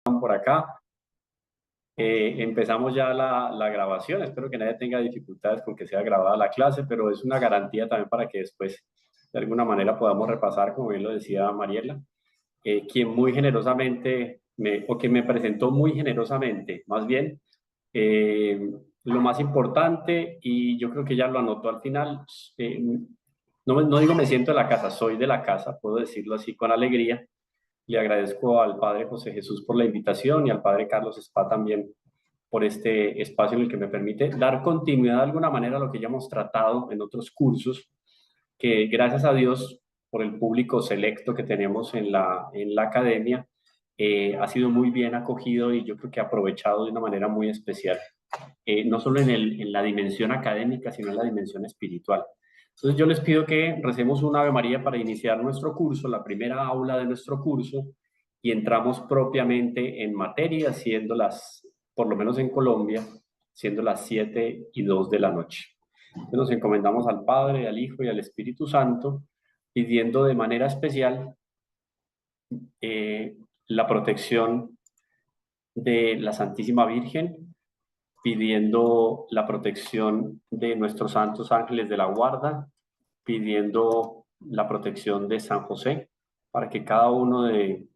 por acá. Empezamos ya la grabación. Espero que nadie tenga dificultades con que sea grabada la clase, pero es una garantía también para que después de alguna manera podamos repasar, como bien lo decía Mariela, quien muy generosamente, o que me presentó muy generosamente, más bien, lo más importante, y yo creo que ya lo anotó al final, no digo me siento de la casa, soy de la casa, puedo decirlo así con alegría. Le agradezco al Padre José Jesús por la invitación y al Padre Carlos Spa también por este espacio en el que me permite dar continuidad de alguna manera a lo que ya hemos tratado en otros cursos, que gracias a Dios por el público selecto que tenemos en la academia, ha sido muy bien acogido y yo creo que aprovechado de una manera muy especial, no solo en la dimensión académica, sino en la dimensión espiritual. Entonces yo les pido que recemos una Ave María para iniciar nuestro curso, la primera aula de nuestro curso, y entramos propiamente en materia, siendo por lo menos en Colombia, siendo las 7:02 de la noche. Entonces nos encomendamos al Padre, al Hijo y al Espíritu Santo, pidiendo de manera especial la protección de la Santísima Virgen, pidiendo la protección de nuestros santos ángeles de la guarda, pidiendo la protección de San José, para que cada uno de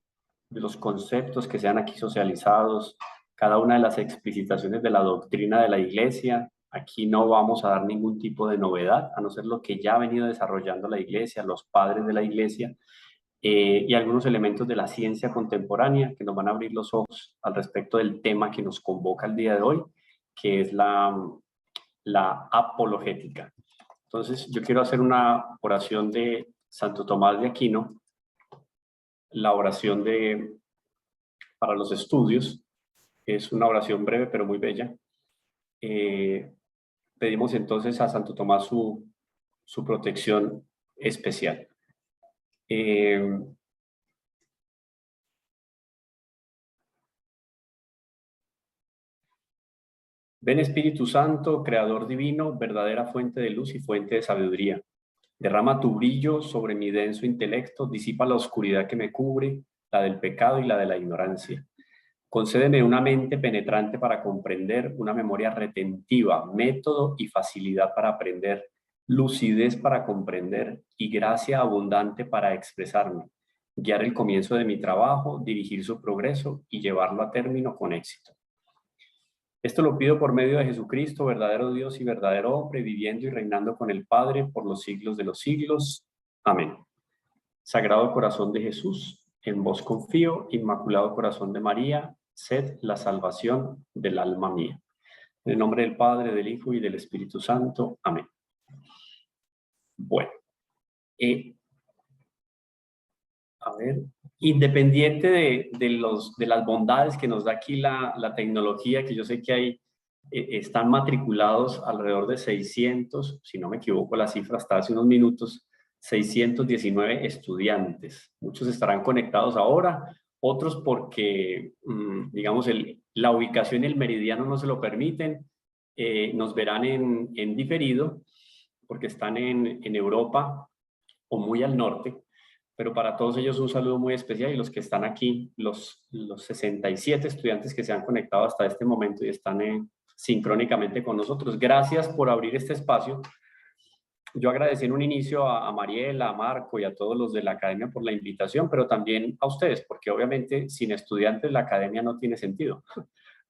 los conceptos que sean aquí socializados, cada una de las explicitaciones de la doctrina de la Iglesia, aquí no vamos a dar ningún tipo de novedad, a no ser lo que ya ha venido desarrollando la Iglesia, los padres de la Iglesia, y algunos elementos de la ciencia contemporánea que nos van a abrir los ojos al respecto del tema que nos convoca el día de hoy, que es la apologética. Entonces, yo quiero hacer una oración de Santo Tomás de Aquino, la oración para los estudios. Es una oración breve pero muy bella. Pedimos entonces a Santo Tomás su protección especial. Ven Espíritu Santo, Creador divino, verdadera fuente de luz y fuente de sabiduría. Derrama tu brillo sobre mi denso intelecto, disipa la oscuridad que me cubre, la del pecado y la de la ignorancia. Concédeme una mente penetrante para comprender, una memoria retentiva, método y facilidad para aprender, lucidez para comprender y gracia abundante para expresarme, guiar el comienzo de mi trabajo, dirigir su progreso y llevarlo a término con éxito. Esto lo pido por medio de Jesucristo, verdadero Dios y verdadero hombre, viviendo y reinando con el Padre por los siglos de los siglos. Amén. Sagrado Corazón de Jesús, en vos confío, Inmaculado Corazón de María, sed la salvación del alma mía. En el nombre del Padre, del Hijo y del Espíritu Santo. Amén. Bueno, a ver, independiente de las bondades que nos da aquí la tecnología, que yo sé que hay, están matriculados alrededor de 600, si no me equivoco la cifra hasta hace unos minutos, 619 estudiantes. Muchos estarán conectados ahora, otros porque, digamos, la ubicación y el meridiano no se lo permiten, nos verán en diferido, porque están en Europa o muy al norte. Pero para todos ellos un saludo muy especial, y los que están aquí, los 67 estudiantes que se han conectado hasta este momento y están sincrónicamente con nosotros. Gracias por abrir este espacio. Yo agradecí en un inicio a Mariela, a Marco y a todos los de la academia por la invitación, pero también a ustedes, porque obviamente sin estudiantes la academia no tiene sentido.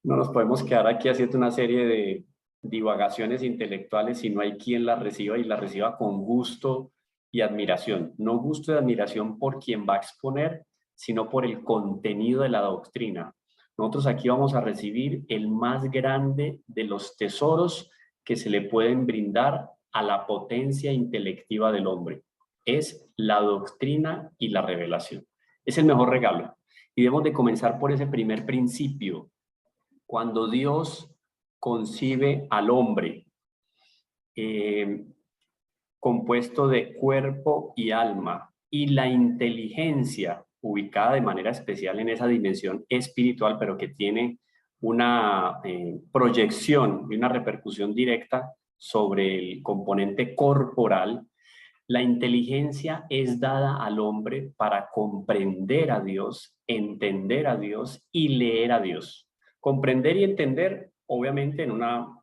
No nos podemos quedar aquí haciendo una serie de divagaciones intelectuales si no hay quien la reciba, y la reciba con gusto y admiración. No gusto y admiración por quien va a exponer, sino por el contenido de la doctrina. Nosotros aquí vamos a recibir el más grande de los tesoros que se le pueden brindar a la potencia intelectiva del hombre. Es la doctrina y la revelación. Es el mejor regalo. Y debemos de comenzar por ese primer principio. Cuando Dios concibe al hombre, compuesto de cuerpo y alma, y la inteligencia ubicada de manera especial en esa dimensión espiritual, pero que tiene una proyección y una repercusión directa sobre el componente corporal, La inteligencia es dada al hombre para comprender a Dios, entender a Dios y leer a Dios. Comprender y entender, obviamente, en una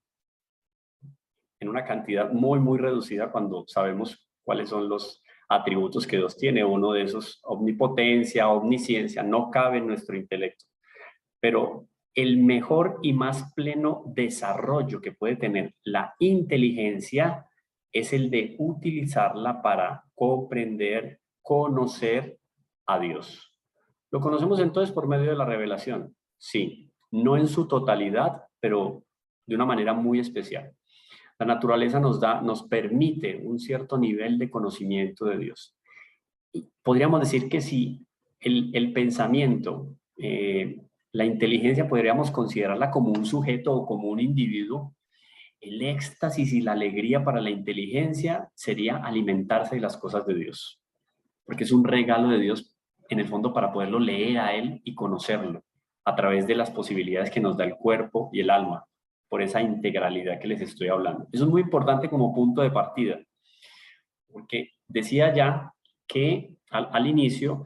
cantidad muy, muy reducida cuando sabemos cuáles son los atributos que Dios tiene. Uno de esos, omnipotencia, omnisciencia, no cabe en nuestro intelecto. Pero el mejor y más pleno desarrollo que puede tener la inteligencia es el de utilizarla para comprender, conocer a Dios. ¿Lo conocemos entonces por medio de la revelación? Sí, no en su totalidad, pero de una manera muy especial. La naturaleza nos permite un cierto nivel de conocimiento de Dios. Y podríamos decir que si el pensamiento, la inteligencia podríamos considerarla como un sujeto o como un individuo, el éxtasis y la alegría para la inteligencia sería alimentarse de las cosas de Dios, porque es un regalo de Dios en el fondo para poderlo leer a Él y conocerlo a través de las posibilidades que nos da el cuerpo y el alma, por esa integralidad que les estoy hablando. Eso es muy importante como punto de partida, porque decía ya que al inicio,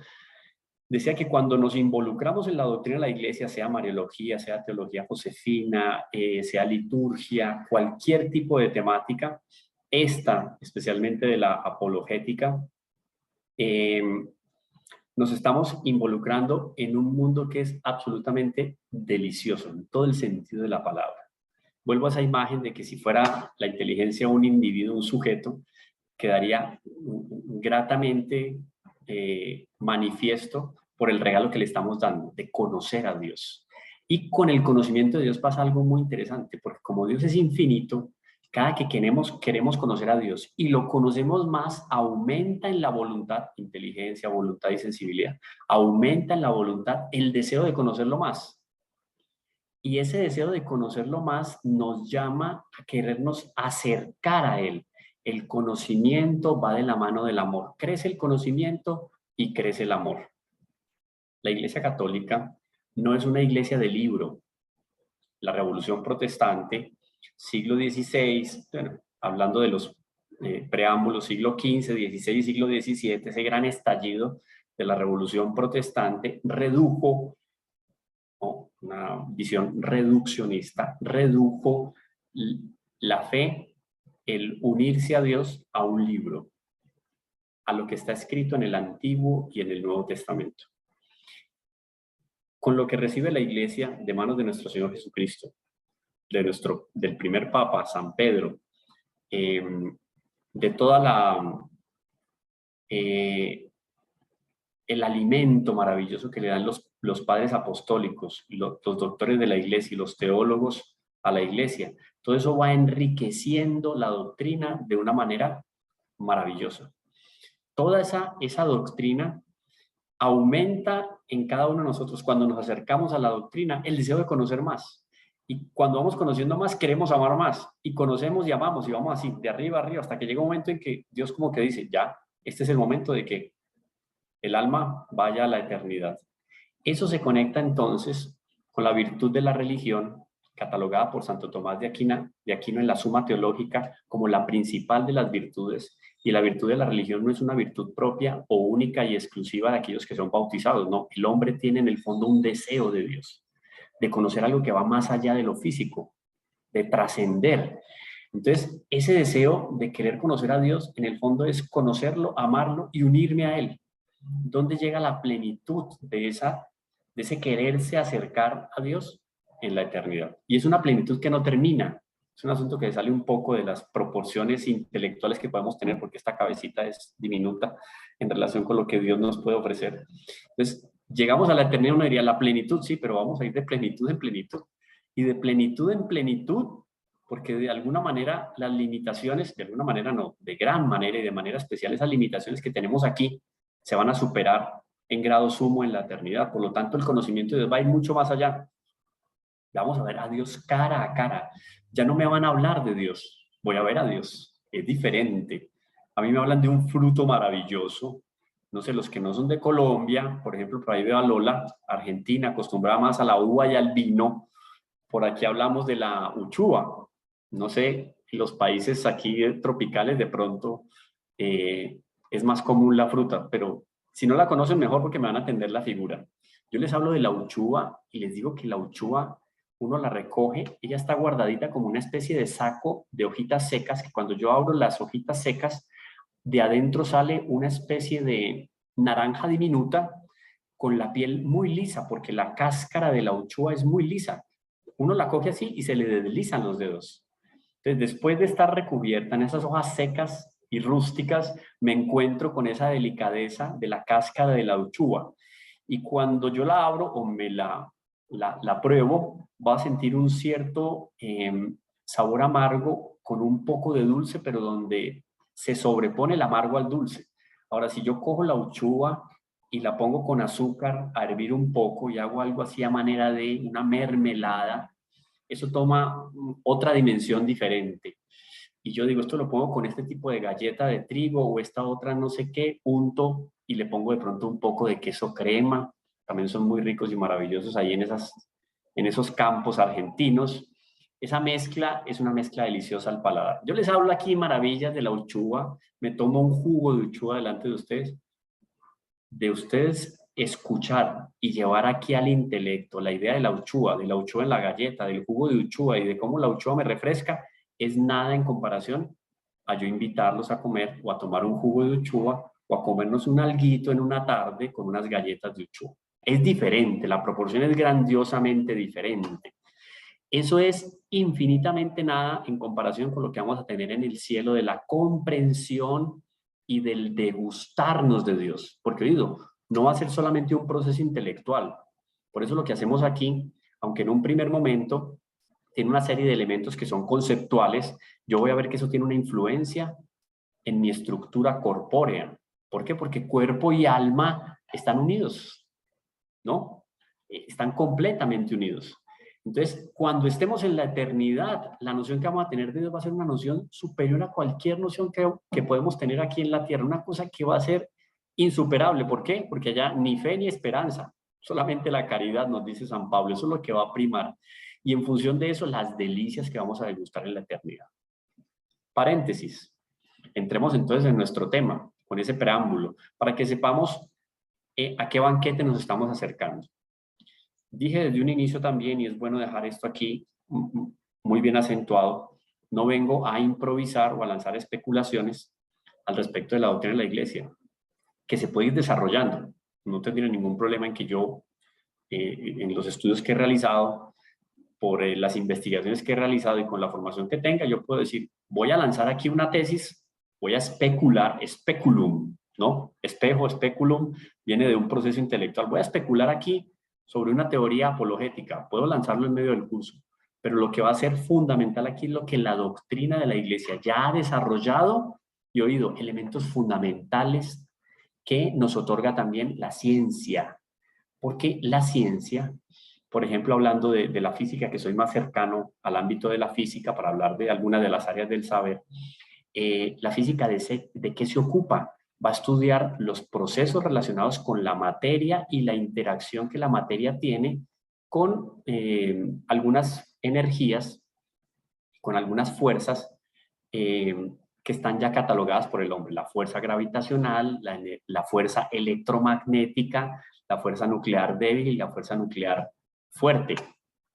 decía que cuando nos involucramos en la doctrina de la iglesia, sea mariología, sea teología josefina, sea liturgia, cualquier tipo de temática, esta, especialmente de la apologética, eh, nos estamos involucrando en un mundo que es absolutamente delicioso, en todo el sentido de la palabra. Vuelvo a esa imagen de que si fuera la inteligencia un individuo, un sujeto, quedaría gratamente manifiesto por el regalo que le estamos dando, de conocer a Dios. Y con el conocimiento de Dios pasa algo muy interesante, porque como Dios es infinito, cada que queremos conocer a Dios y lo conocemos más, aumenta en la voluntad, inteligencia, voluntad y sensibilidad, aumenta en la voluntad el deseo de conocerlo más. Y ese deseo de conocerlo más nos llama a querernos acercar a Él. El conocimiento va de la mano del amor. Crece el conocimiento y crece el amor. La Iglesia Católica no es una iglesia de libro. La Revolución Protestante, siglo XVI, bueno, hablando de los preámbulos, siglo XV, XVI y siglo XVII, ese gran estallido de la Revolución Protestante redujo, ¿no?, una visión reduccionista, redujo la fe, el unirse a Dios a un libro, a lo que está escrito en el Antiguo y en el Nuevo Testamento. Con lo que recibe la Iglesia de manos de nuestro Señor Jesucristo, del primer Papa, San Pedro, de toda el alimento maravilloso que le dan los padres apostólicos, los doctores de la iglesia y los teólogos a la iglesia. Todo eso va enriqueciendo la doctrina de una manera maravillosa. Toda esa doctrina aumenta en cada uno de nosotros cuando nos acercamos a la doctrina el deseo de conocer más. Y cuando vamos conociendo más, queremos amar más. Y conocemos y amamos y vamos así, de arriba a arriba, hasta que llega un momento en que Dios como que dice, ya, este es el momento de que el alma vaya a la eternidad. Eso se conecta entonces con la virtud de la religión, catalogada por Santo Tomás de Aquino en la Suma Teológica como la principal de las virtudes. Y la virtud de la religión no es una virtud propia o única y exclusiva de aquellos que son bautizados, no. El hombre tiene en el fondo un deseo de Dios, de conocer algo que va más allá de lo físico, de trascender. Entonces, ese deseo de querer conocer a Dios, en el fondo es conocerlo, amarlo y unirme a Él. ¿Dónde llega la plenitud de ese quererse acercar a Dios? En la eternidad. Y es una plenitud que no termina. Es un asunto que sale un poco de las proporciones intelectuales que podemos tener, porque esta cabecita es diminuta en relación con lo que Dios nos puede ofrecer. Entonces, llegamos a la eternidad, uno diría, la plenitud, sí, pero vamos a ir de plenitud en plenitud. Y de plenitud en plenitud, porque de alguna manera las limitaciones, de alguna manera no, de gran manera y de manera especial, esas limitaciones que tenemos aquí se van a superar en grado sumo en la eternidad. Por lo tanto, el conocimiento de Dios va a ir mucho más allá. Vamos a ver a Dios cara a cara. Ya no me van a hablar de Dios, voy a ver a Dios. Es diferente. A mí me hablan de un fruto maravilloso. No sé, los que no son de Colombia, por ejemplo, por ahí veo a Lola, Argentina, acostumbrada más a la uva y al vino. Por aquí hablamos de la uchuva. No sé, los países aquí tropicales de pronto es más común la fruta, pero si no la conocen mejor porque me van a entender la figura. Yo les hablo de la uchuva y les digo que la uchuva uno la recoge, ella está guardadita como una especie de saco de hojitas secas, que cuando yo abro las hojitas secas, de adentro sale una especie de naranja diminuta con la piel muy lisa, porque la cáscara de la uchuva es muy lisa. Uno la coge así y se le deslizan los dedos. Entonces, después de estar recubierta en esas hojas secas y rústicas, me encuentro con esa delicadeza de la cáscara de la uchuva. Y cuando yo la abro o me la pruebo, va a sentir un cierto sabor amargo con un poco de dulce, pero donde se sobrepone el amargo al dulce. Ahora, si yo cojo la uchuva y la pongo con azúcar a hervir un poco y hago algo así a manera de una mermelada, eso toma otra dimensión diferente. Y yo digo, esto lo pongo con este tipo de galleta de trigo o esta otra no sé qué, unto y le pongo de pronto un poco de queso crema. También son muy ricos y maravillosos ahí en esos campos argentinos. Esa mezcla es una mezcla deliciosa al paladar. Yo les hablo aquí maravillas de la uchuva, me tomo un jugo de uchuva delante de ustedes escuchar y llevar aquí al intelecto la idea de la uchuva en la galleta, del jugo de uchuva y de cómo la uchuva me refresca, es nada en comparación a yo invitarlos a comer o a tomar un jugo de uchuva o a comernos un alguito en una tarde con unas galletas de uchuva. Es diferente, la proporción es grandiosamente diferente. Eso es infinitamente nada en comparación con lo que vamos a tener en el cielo de la comprensión y del degustarnos de Dios. Porque, oído, no va a ser solamente un proceso intelectual. Por eso lo que hacemos aquí, aunque en un primer momento tiene una serie de elementos que son conceptuales, yo voy a ver que eso tiene una influencia en mi estructura corpórea. ¿Por qué? Porque cuerpo y alma están unidos, ¿no? Están completamente unidos. Entonces, cuando estemos en la eternidad, la noción que vamos a tener de Dios va a ser una noción superior a cualquier noción que podemos tener aquí en la tierra, una cosa que va a ser insuperable. ¿Por qué? Porque allá ni fe ni esperanza, solamente la caridad, nos dice San Pablo, eso es lo que va a primar. Y en función de eso, las delicias que vamos a degustar en la eternidad. Paréntesis. Entremos entonces en nuestro tema, con ese preámbulo, para que sepamos a qué banquete nos estamos acercando. Dije desde un inicio también, y es bueno dejar esto aquí muy bien acentuado, no vengo a improvisar o a lanzar especulaciones al respecto de la doctrina de la Iglesia, que se puede ir desarrollando. No tendría ningún problema en que yo, en los estudios que he realizado, por las investigaciones que he realizado y con la formación que tenga, yo puedo decir, voy a lanzar aquí una tesis, voy a especular, speculum, ¿no? Espejo, speculum, viene de un proceso intelectual. Voy a especular aquí sobre una teoría apologética, puedo lanzarlo en medio del curso, pero lo que va a ser fundamental aquí es lo que la doctrina de la Iglesia ya ha desarrollado y oído, elementos fundamentales que nos otorga también la ciencia, porque la ciencia, por ejemplo, hablando de la física, que soy más cercano al ámbito de la física para hablar de algunas de las áreas del saber, la física de qué se ocupa, va a estudiar los procesos relacionados con la materia y la interacción que la materia tiene con algunas energías, con algunas fuerzas que están ya catalogadas por el hombre. La fuerza gravitacional, la fuerza electromagnética, la fuerza nuclear débil y la fuerza nuclear fuerte.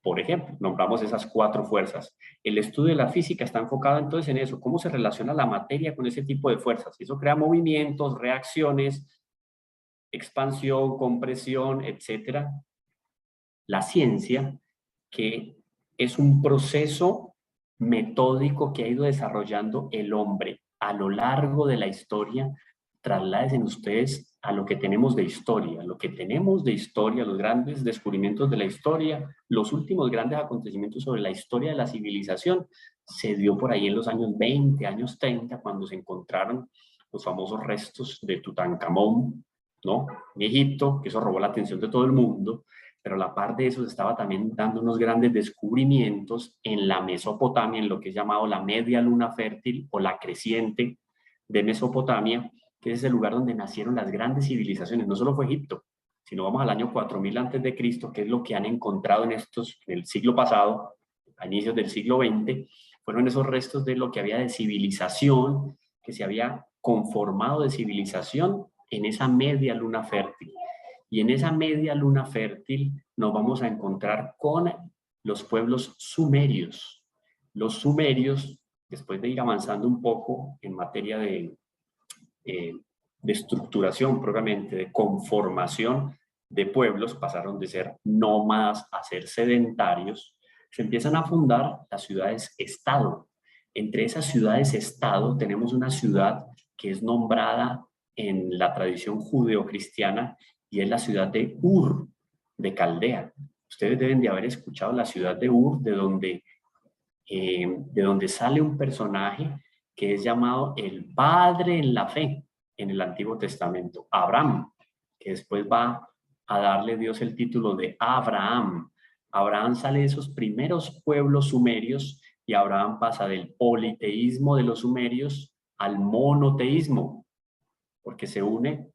Por ejemplo, nombramos esas 4 fuerzas. El estudio de la física está enfocado entonces en eso, cómo se relaciona la materia con ese tipo de fuerzas. Eso crea movimientos, reacciones, expansión, compresión, etc. La ciencia, que es un proceso metódico que ha ido desarrollando el hombre a lo largo de la historia, trasladen ustedes a lo que tenemos de historia, lo que tenemos de historia, los grandes descubrimientos de la historia, los últimos grandes acontecimientos sobre la historia de la civilización, se dio por ahí en los años 20, años 30, cuando se encontraron los famosos restos de Tutankamón, ¿no? En Egipto, que eso robó la atención de todo el mundo, pero a la par de eso se estaba también dando unos grandes descubrimientos en la Mesopotamia, en lo que es llamado la media luna fértil o la creciente de Mesopotamia, que es el lugar donde nacieron las grandes civilizaciones. No solo fue Egipto, sino vamos al año 4000 antes de Cristo, que es lo que han encontrado en el siglo pasado, a inicios del siglo XX, fueron esos restos de lo que había de civilización que se había conformado de civilización en esa media luna fértil. Y en esa media luna fértil nos vamos a encontrar con los pueblos sumerios. Los sumerios, después de ir avanzando un poco en materia de estructuración propiamente, de conformación de pueblos, pasaron de ser nómadas a ser sedentarios, se empiezan a fundar las ciudades-estado. Entre esas ciudades-estado tenemos una ciudad que es nombrada en la tradición judeocristiana y es la ciudad de Ur, de Caldea. Ustedes deben de haber escuchado la ciudad de Ur, de donde sale un personaje que es llamado el padre en la fe en el Antiguo Testamento, Abraham, que después va a darle Dios el título de Abraham. Abraham sale de esos primeros pueblos sumerios y Abraham pasa del politeísmo de los sumerios al monoteísmo, porque se une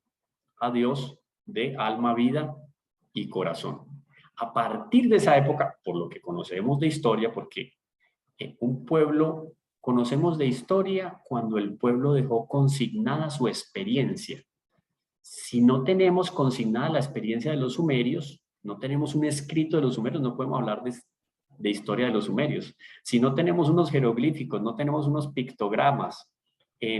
a Dios de alma, vida y corazón. A partir de esa época, por lo que conocemos de historia, porque un pueblo, conocemos de historia cuando el pueblo dejó consignada su experiencia. Si no tenemos consignada la experiencia de los sumerios, no tenemos un escrito de los sumerios, no podemos hablar de historia de los sumerios. Si no tenemos unos jeroglíficos, no tenemos unos pictogramas,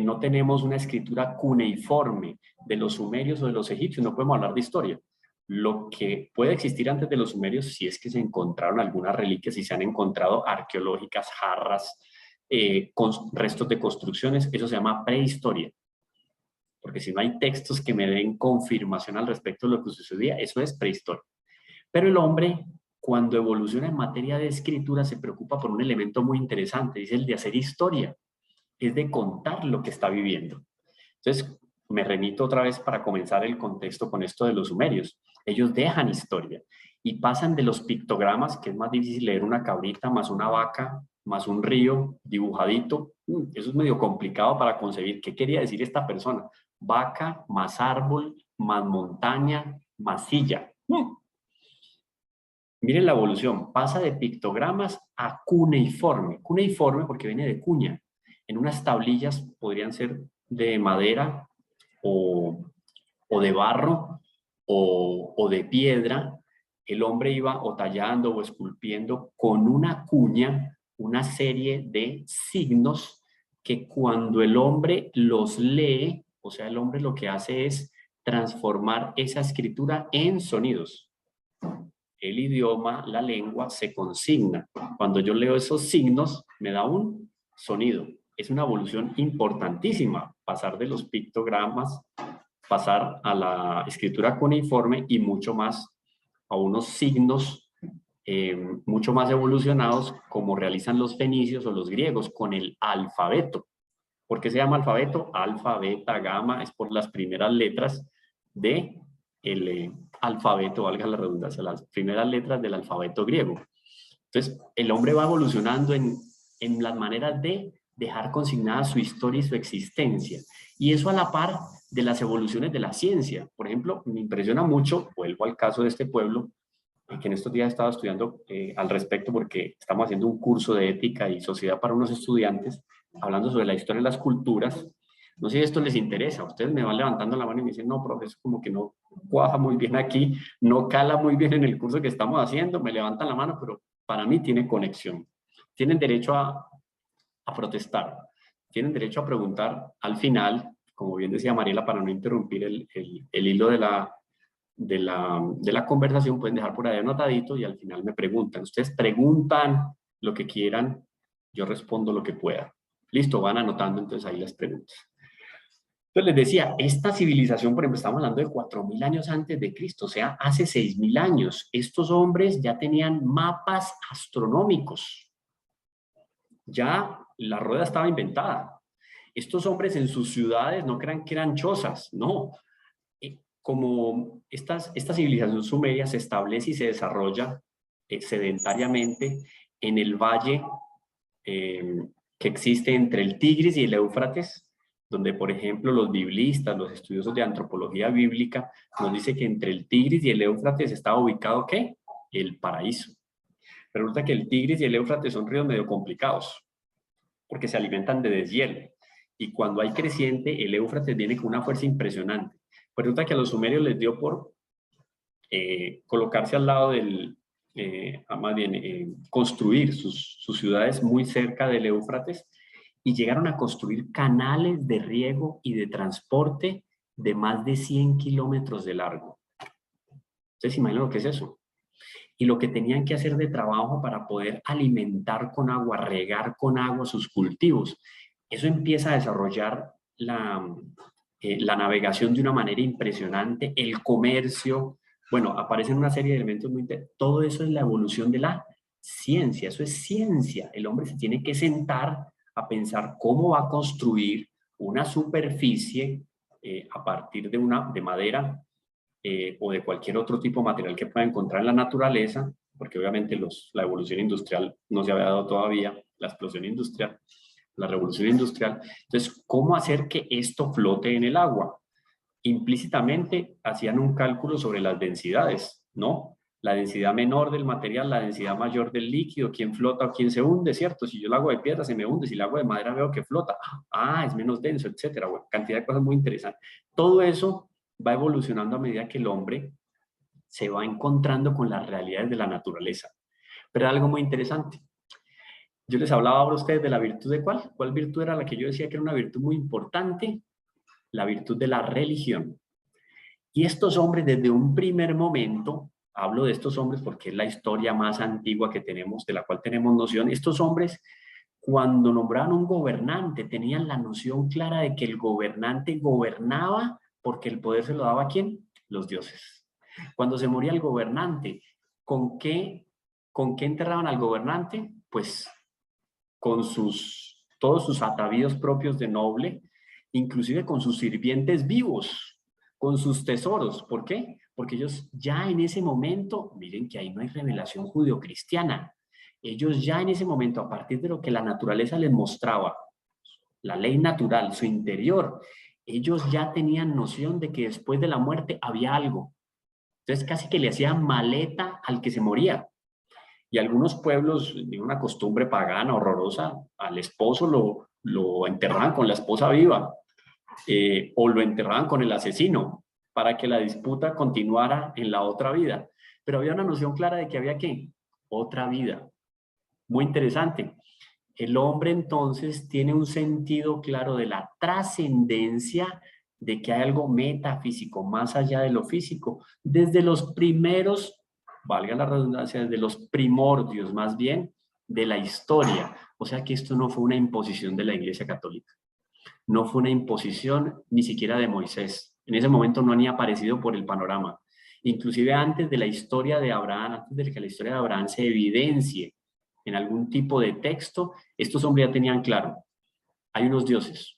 no tenemos una escritura cuneiforme de los sumerios o de los egipcios, no podemos hablar de historia. Lo que puede existir antes de los sumerios, si es que se encontraron algunas reliquias, si se han encontrado arqueológicas, jarras, con restos de construcciones, eso se llama prehistoria. Porque si no hay textos que me den confirmación al respecto de lo que sucedía, eso es prehistoria. Pero el hombre, cuando evoluciona en materia de escritura, se preocupa por un elemento muy interesante, es el de hacer historia, es de contar lo que está viviendo. Entonces, me remito otra vez para comenzar el contexto con esto de los sumerios. Ellos dejan historia y pasan de los pictogramas, que es más difícil leer una cabrita más una vaca más un río dibujadito. Eso es medio complicado para concebir qué quería decir esta persona. Vaca más árbol más montaña más silla. Miren la evolución, pasa de pictogramas a cuneiforme. Cuneiforme porque viene de cuña. En unas tablillas podrían ser de madera o de barro o de piedra. El hombre iba o tallando o esculpiendo con una cuña una serie de signos que cuando el hombre los lee, o sea, el hombre lo que hace es transformar esa escritura en sonidos. El idioma, la lengua, se consigna. Cuando yo leo esos signos, me da un sonido. Es una evolución importantísima, pasar de los pictogramas, pasar a la escritura cuneiforme y mucho más a unos signos mucho más evolucionados como realizan los fenicios o los griegos con el alfabeto. ¿Por qué se llama alfabeto? Alfa, beta, gamma, es por las primeras letras de el alfabeto, valga la redundancia, las primeras letras del alfabeto griego. Entonces, el hombre va evolucionando en las maneras de dejar consignada su historia y su existencia. Y eso a la par de las evoluciones de la ciencia. Por ejemplo, me impresiona mucho, vuelvo al caso de este pueblo, que en estos días estaba estudiando al respecto porque estamos haciendo un curso de ética y sociedad para unos estudiantes, hablando sobre la historia de las culturas. No sé si esto les interesa, ustedes me van levantando la mano y me dicen, no, profe, eso como que no cuaja muy bien aquí, no cala muy bien en el curso que estamos haciendo, me levantan la mano, pero para mí tiene conexión. Tienen derecho a protestar, tienen derecho a preguntar al final, como bien decía Mariela, para no interrumpir el hilo de la conversación, pueden dejar por ahí anotadito y al final me preguntan. Ustedes preguntan lo que quieran, yo respondo lo que pueda. Listo, van anotando entonces ahí las preguntas. Entonces les decía, esta civilización, por ejemplo, estamos hablando de 4.000 años antes de Cristo, o sea, hace 6.000 años. Estos hombres ya tenían mapas astronómicos. Ya la rueda estaba inventada. Estos hombres en sus ciudades no crean que eran chozas, no. Como esta civilización sumeria se establece y se desarrolla sedentariamente en el valle que existe entre el Tigris y el Éufrates, donde, por ejemplo, los biblistas, los estudiosos de antropología bíblica, nos dice que entre el Tigris y el Éufrates estaba ubicado, ¿qué? El paraíso. Pero resulta que el Tigris y el Éufrates son ríos medio complicados, porque se alimentan de deshielo. y cuando hay creciente, el Éufrates viene con una fuerza impresionante. Pues resulta que a los sumerios les dio por colocarse al lado del, más bien, construir sus ciudades muy cerca del Éufrates, y llegaron a construir canales de riego y de transporte de más de 100 kilómetros de largo. ¿Ustedes imaginan lo que es eso? Y lo que tenían que hacer de trabajo para poder alimentar con agua, regar con agua sus cultivos. Eso empieza a desarrollar la navegación de una manera impresionante, el comercio. Bueno, aparecen una serie de elementos muy interesantes. Todo eso es la evolución de la ciencia, eso es ciencia. El hombre se tiene que sentar a pensar cómo va a construir una superficie a partir de madera o de cualquier otro tipo de material que pueda encontrar en la naturaleza, porque obviamente la evolución industrial no se había dado todavía, la explosión industrial, la revolución industrial. Entonces, ¿cómo hacer que esto flote en el agua? Implícitamente hacían un cálculo sobre las densidades, ¿no? La densidad menor del material, la densidad mayor del líquido, quién flota o quién se hunde, ¿cierto? Si yo el agua de piedra se me hunde, si el agua de madera veo que flota, es menos denso, etcétera. Bueno, cantidad de cosas muy interesantes. Todo eso va evolucionando a medida que el hombre se va encontrando con las realidades de la naturaleza. Pero algo muy interesante. Yo les hablaba ahora a ustedes de la virtud de ¿cuál? ¿Cuál virtud era la que yo decía que era una virtud muy importante? La virtud de la religión. Y estos hombres desde un primer momento, hablo de estos hombres porque es la historia más antigua que tenemos, de la cual tenemos noción, estos hombres cuando nombraban un gobernante tenían la noción clara de que el gobernante gobernaba porque el poder se lo daba ¿a quién? Los dioses. Cuando se moría el gobernante, ¿con qué enterraban al gobernante? Pues con todos sus atavíos propios de noble, inclusive con sus sirvientes vivos, con sus tesoros. ¿Por qué? Porque ellos ya en ese momento, miren que ahí no hay revelación judeocristiana, ellos ya en ese momento, a partir de lo que la naturaleza les mostraba, la ley natural, su interior, ellos ya tenían noción de que después de la muerte había algo. Entonces casi que le hacían maleta al que se moría. Y algunos pueblos, de una costumbre pagana horrorosa, al esposo lo enterraban con la esposa viva, o lo enterraban con el asesino para que la disputa continuara en la otra vida. Pero había una noción clara de que había ¿qué? Otra vida. Muy interesante. El hombre entonces tiene un sentido claro de la trascendencia, de que hay algo metafísico más allá de lo físico. Desde los primeros, valga la redundancia, desde los primordios más bien de la historia. O sea que esto no fue una imposición de la Iglesia Católica. No fue una imposición ni siquiera de Moisés. En ese momento no ni aparecido por el panorama. Inclusive antes de la historia de Abraham, antes de que la historia de Abraham se evidencie en algún tipo de texto, estos hombres ya tenían claro, hay unos dioses.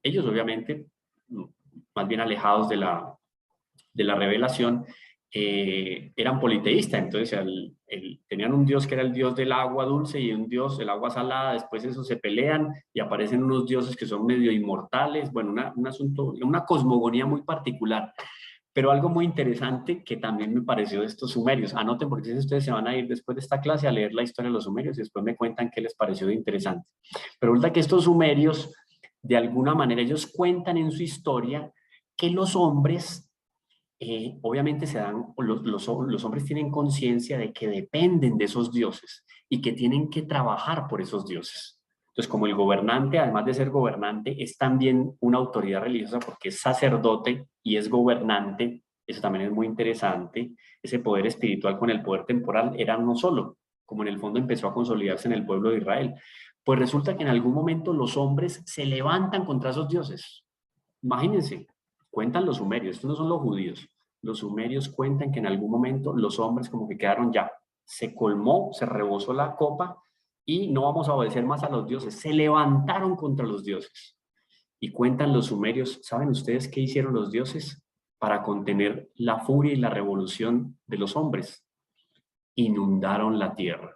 Ellos obviamente, más bien alejados de la revelación, eran politeístas, entonces tenían un dios que era el dios del agua dulce y un dios del agua salada, después eso se pelean y aparecen unos dioses que son medio inmortales, bueno, un asunto, una cosmogonía muy particular. Pero algo muy interesante que también me pareció de estos sumerios, anoten porque ustedes se van a ir después de esta clase a leer la historia de los sumerios y después me cuentan qué les pareció de interesante. Pero resulta que estos sumerios, de alguna manera, ellos cuentan en su historia que los hombres, obviamente los hombres tienen conciencia de que dependen de esos dioses y que tienen que trabajar por esos dioses. Entonces, como el gobernante, además de ser gobernante, es también una autoridad religiosa porque es sacerdote y es gobernante, eso también es muy interesante, ese poder espiritual con el poder temporal era uno solo, como en el fondo empezó a consolidarse en el pueblo de Israel. Pues resulta que en algún momento los hombres se levantan contra esos dioses. Imagínense, cuentan los sumerios, estos no son los judíos, los sumerios cuentan que en algún momento los hombres como que quedaron ya, se colmó, se rebosó la copa y no vamos a obedecer más a los dioses, se levantaron contra los dioses. Y cuentan los sumerios, ¿saben ustedes qué hicieron los dioses para contener la furia y la revolución de los hombres? Inundaron la tierra.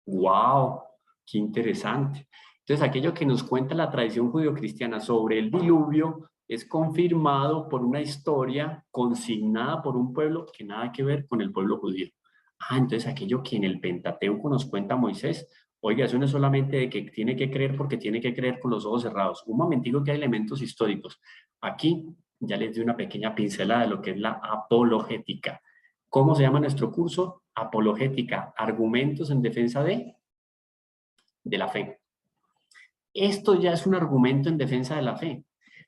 ¡Wow! ¡Qué interesante! Entonces, aquello que nos cuenta la tradición judio-cristiana sobre el diluvio es confirmado por una historia consignada por un pueblo que nada que ver con el pueblo judío. Entonces aquello que en el Pentateuco nos cuenta Moisés, Oiga, eso no es solamente de que tiene que creer porque tiene que creer con los ojos cerrados. Un momentico que hay elementos históricos. Aquí ya les di una pequeña pincelada de lo que es la apologética. ¿Cómo se llama nuestro curso? Apologética, argumentos en defensa de la fe. Esto ya es un argumento en defensa de la fe.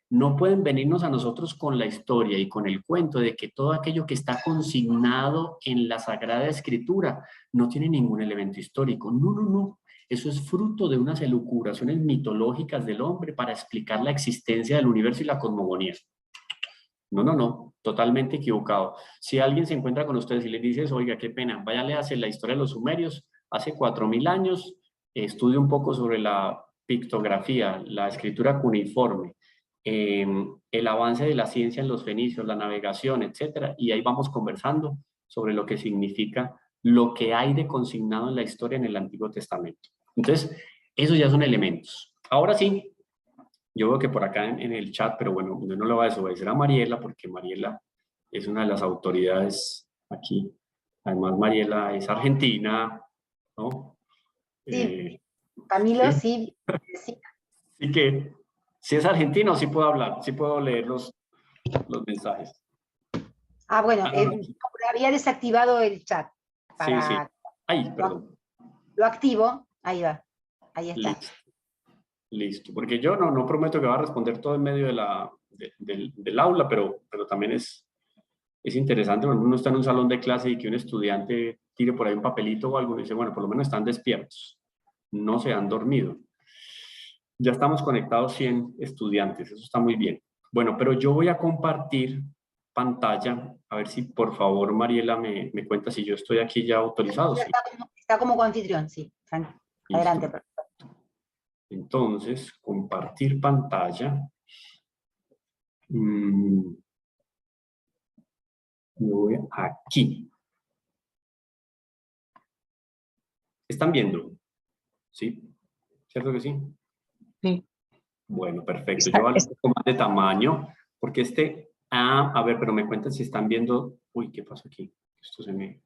No pueden venirnos a nosotros con la historia y con el cuento de que todo aquello que está consignado en la Sagrada Escritura no tiene ningún elemento histórico. No, no, no. Eso es fruto de unas elucubraciones mitológicas del hombre para explicar la existencia del universo y la cosmogonía. No, no, no. Totalmente equivocado. Si alguien se encuentra con ustedes y les dices, oiga, qué pena, váyale a hacer la historia de los sumerios, hace 4000 años, estudie un poco sobre la pictografía, la escritura cuneiforme, el avance de la ciencia en los fenicios, la navegación, etcétera, y ahí vamos conversando sobre lo que significa lo que hay de consignado en la historia en el Antiguo Testamento. Entonces, esos ya son elementos. Ahora sí, yo veo que por acá en el chat, pero bueno, yo no le voy a desobedecer a Mariela porque Mariela es una de las autoridades aquí. Además, Mariela es argentina, ¿no? Sí, Camilo, ¿sí? sí. Así que, si es argentino, sí puedo hablar, sí puedo leer los mensajes. Ah, bueno, había desactivado el chat. Sí, sí. Ay, perdón. Lo activo, ahí va, ahí está. Listo. Listo, porque yo no prometo que va a responder todo en medio del aula, pero también es interesante cuando uno está en un salón de clase y que un estudiante tire por ahí un papelito o algo y dice, bueno, por lo menos están despiertos, no se han dormido. Ya estamos conectados 100 estudiantes, eso está muy bien. Bueno, pero yo voy a compartir pantalla, a ver si por favor Mariela me cuenta si yo estoy aquí ya autorizado. Sí. Está como anfitrión, sí. Adelante. Listo. Entonces, compartir pantalla. Yo voy aquí. ¿Están viendo? ¿Sí? ¿Cierto que sí? Sí. Bueno, perfecto. Yo voy a un poco más de tamaño, porque a ver, pero me cuentan si están viendo. Uy, ¿qué pasa aquí? Esto se me...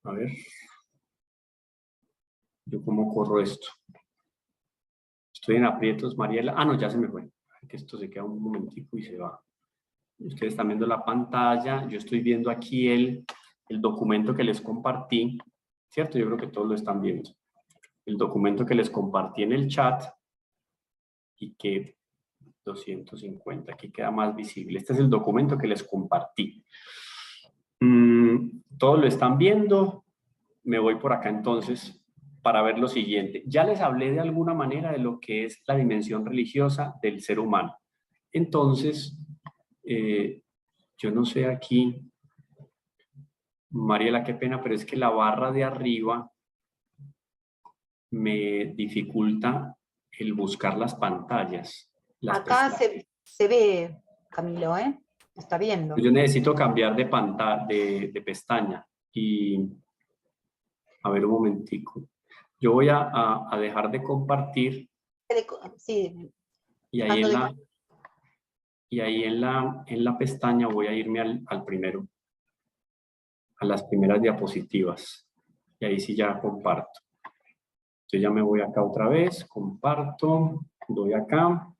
A ver. ¿Yo cómo corro esto? Estoy en aprietos, Mariela. Ah, no, ya se me fue. Que esto se queda un momentico y se va. Ustedes están viendo la pantalla. Yo estoy viendo aquí el documento que les compartí. ¿Cierto? Yo creo que todos lo están viendo. El documento que les compartí en el chat y que 250, aquí queda más visible. Este es el documento que les compartí. Todos lo están viendo. Me voy por acá entonces para ver lo siguiente. Ya les hablé de alguna manera de lo que es la dimensión religiosa del ser humano. Entonces, yo no sé aquí, Mariela, qué pena, pero es que la barra de arriba me dificulta el buscar las pantallas. Acá se ve, Camilo, ¿eh? Está viendo. Yo necesito cambiar de pantalla, de pestaña. Y, a ver un momentico. Yo voy a dejar de compartir. Sí. Y ahí en la pestaña voy a irme al primero, a las primeras diapositivas. Y ahí sí ya comparto. Entonces ya me voy acá otra vez, comparto, doy acá.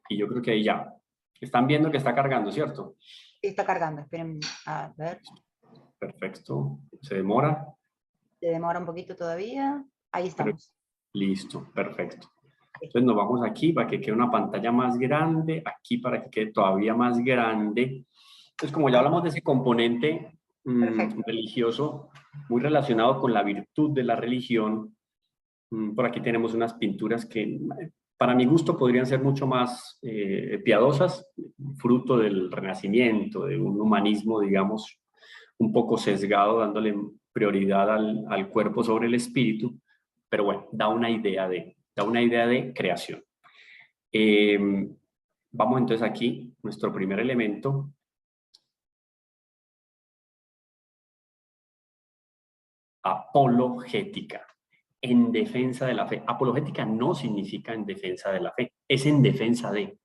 Y yo creo que ahí ya. Están viendo que está cargando, ¿cierto? Sí, está cargando, esperen, a ver. Perfecto. ¿Se demora? Se demora un poquito todavía. Ahí estamos. Listo, perfecto. Entonces nos vamos aquí para que quede una pantalla más grande, aquí para que quede todavía más grande. Entonces, como ya hablamos de ese componente religioso, muy relacionado con la virtud de la religión, por aquí tenemos unas pinturas que para mi gusto podrían ser mucho más piadosas, fruto del Renacimiento, de un humanismo, digamos, un poco sesgado, dándole prioridad al cuerpo sobre el espíritu, pero bueno, da una idea de creación. Vamos entonces aquí, nuestro primer elemento. Apologética, en defensa de la fe. Apologética no significa en defensa de la fe, es en defensa de.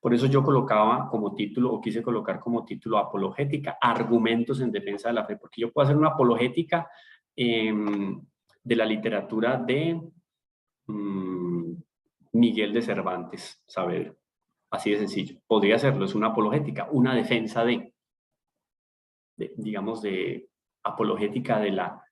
Por eso yo colocaba como título, o quise colocar como título apologética, argumentos en defensa de la fe, porque yo puedo hacer una apologética de la literatura de Miguel de Cervantes Saavedra. Así de sencillo. Podría serlo, es una apologética, una defensa digamos, de apologética de la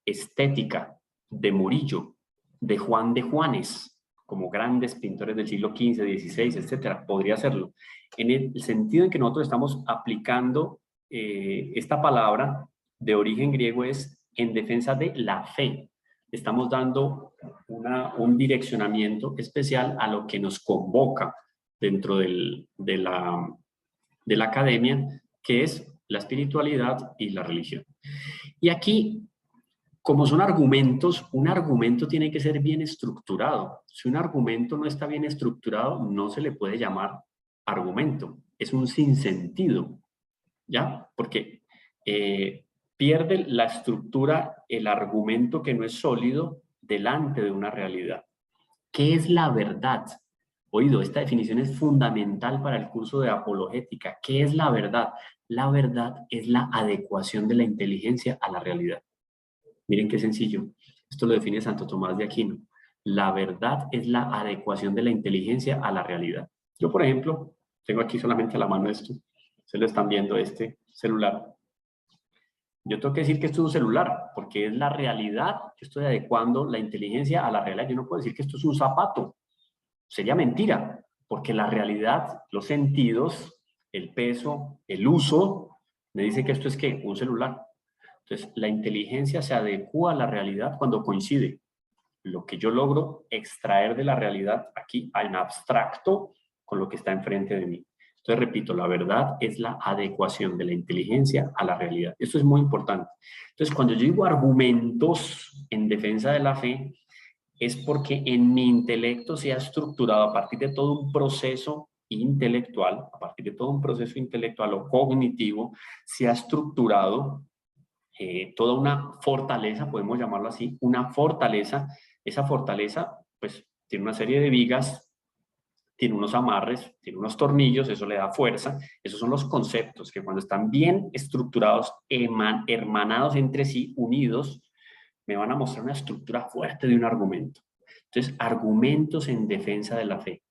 estética de Murillo, de Juan de Juanes, como grandes pintores del siglo XV, XVI, etcétera. Podría serlo. En el sentido en que nosotros estamos aplicando esta palabra de origen griego es en defensa de la fe. Estamos dando un direccionamiento especial a lo que nos convoca dentro de la academia, que es la espiritualidad y la religión. Y aquí, como son argumentos, un argumento tiene que ser bien estructurado. Si un argumento no está bien estructurado, no se le puede llamar argumento. Es un sinsentido, ¿ya? Porque pierde la estructura el argumento que no es sólido delante de una realidad. ¿Qué es la verdad? Oído, esta definición es fundamental para el curso de apologética. ¿Qué es la verdad? La verdad es la adecuación de la inteligencia a la realidad. Miren qué sencillo. Esto lo define Santo Tomás de Aquino. La verdad es la adecuación de la inteligencia a la realidad. Yo, por ejemplo, tengo aquí solamente a la mano esto. Se lo están viendo, este celular. Yo tengo que decir que esto es un celular, porque es la realidad. Yo estoy adecuando la inteligencia a la realidad. Yo no puedo decir que esto es un zapato. Sería mentira, porque la realidad, los sentidos, el peso, el uso, me dice que esto es ¿qué? Un celular. Entonces, la inteligencia se adecua a la realidad cuando coincide. Lo que yo logro extraer de la realidad aquí en abstracto con lo que está enfrente de mí. Entonces, repito, la verdad es la adecuación de la inteligencia a la realidad. Esto es muy importante. Entonces, cuando yo digo argumentos en defensa de la fe, es porque en mi intelecto se ha estructurado a partir de todo un proceso intelectual, a partir de todo un proceso intelectual o cognitivo, se ha estructurado toda una fortaleza, podemos llamarlo así, una fortaleza. Esa fortaleza, pues, tiene una serie de vigas, tiene unos amarres, tiene unos tornillos, eso le da fuerza. Esos son los conceptos que cuando están bien estructurados, hermanados entre sí, unidos, me van a mostrar una estructura fuerte de un argumento. Entonces, argumentos en defensa de la fe.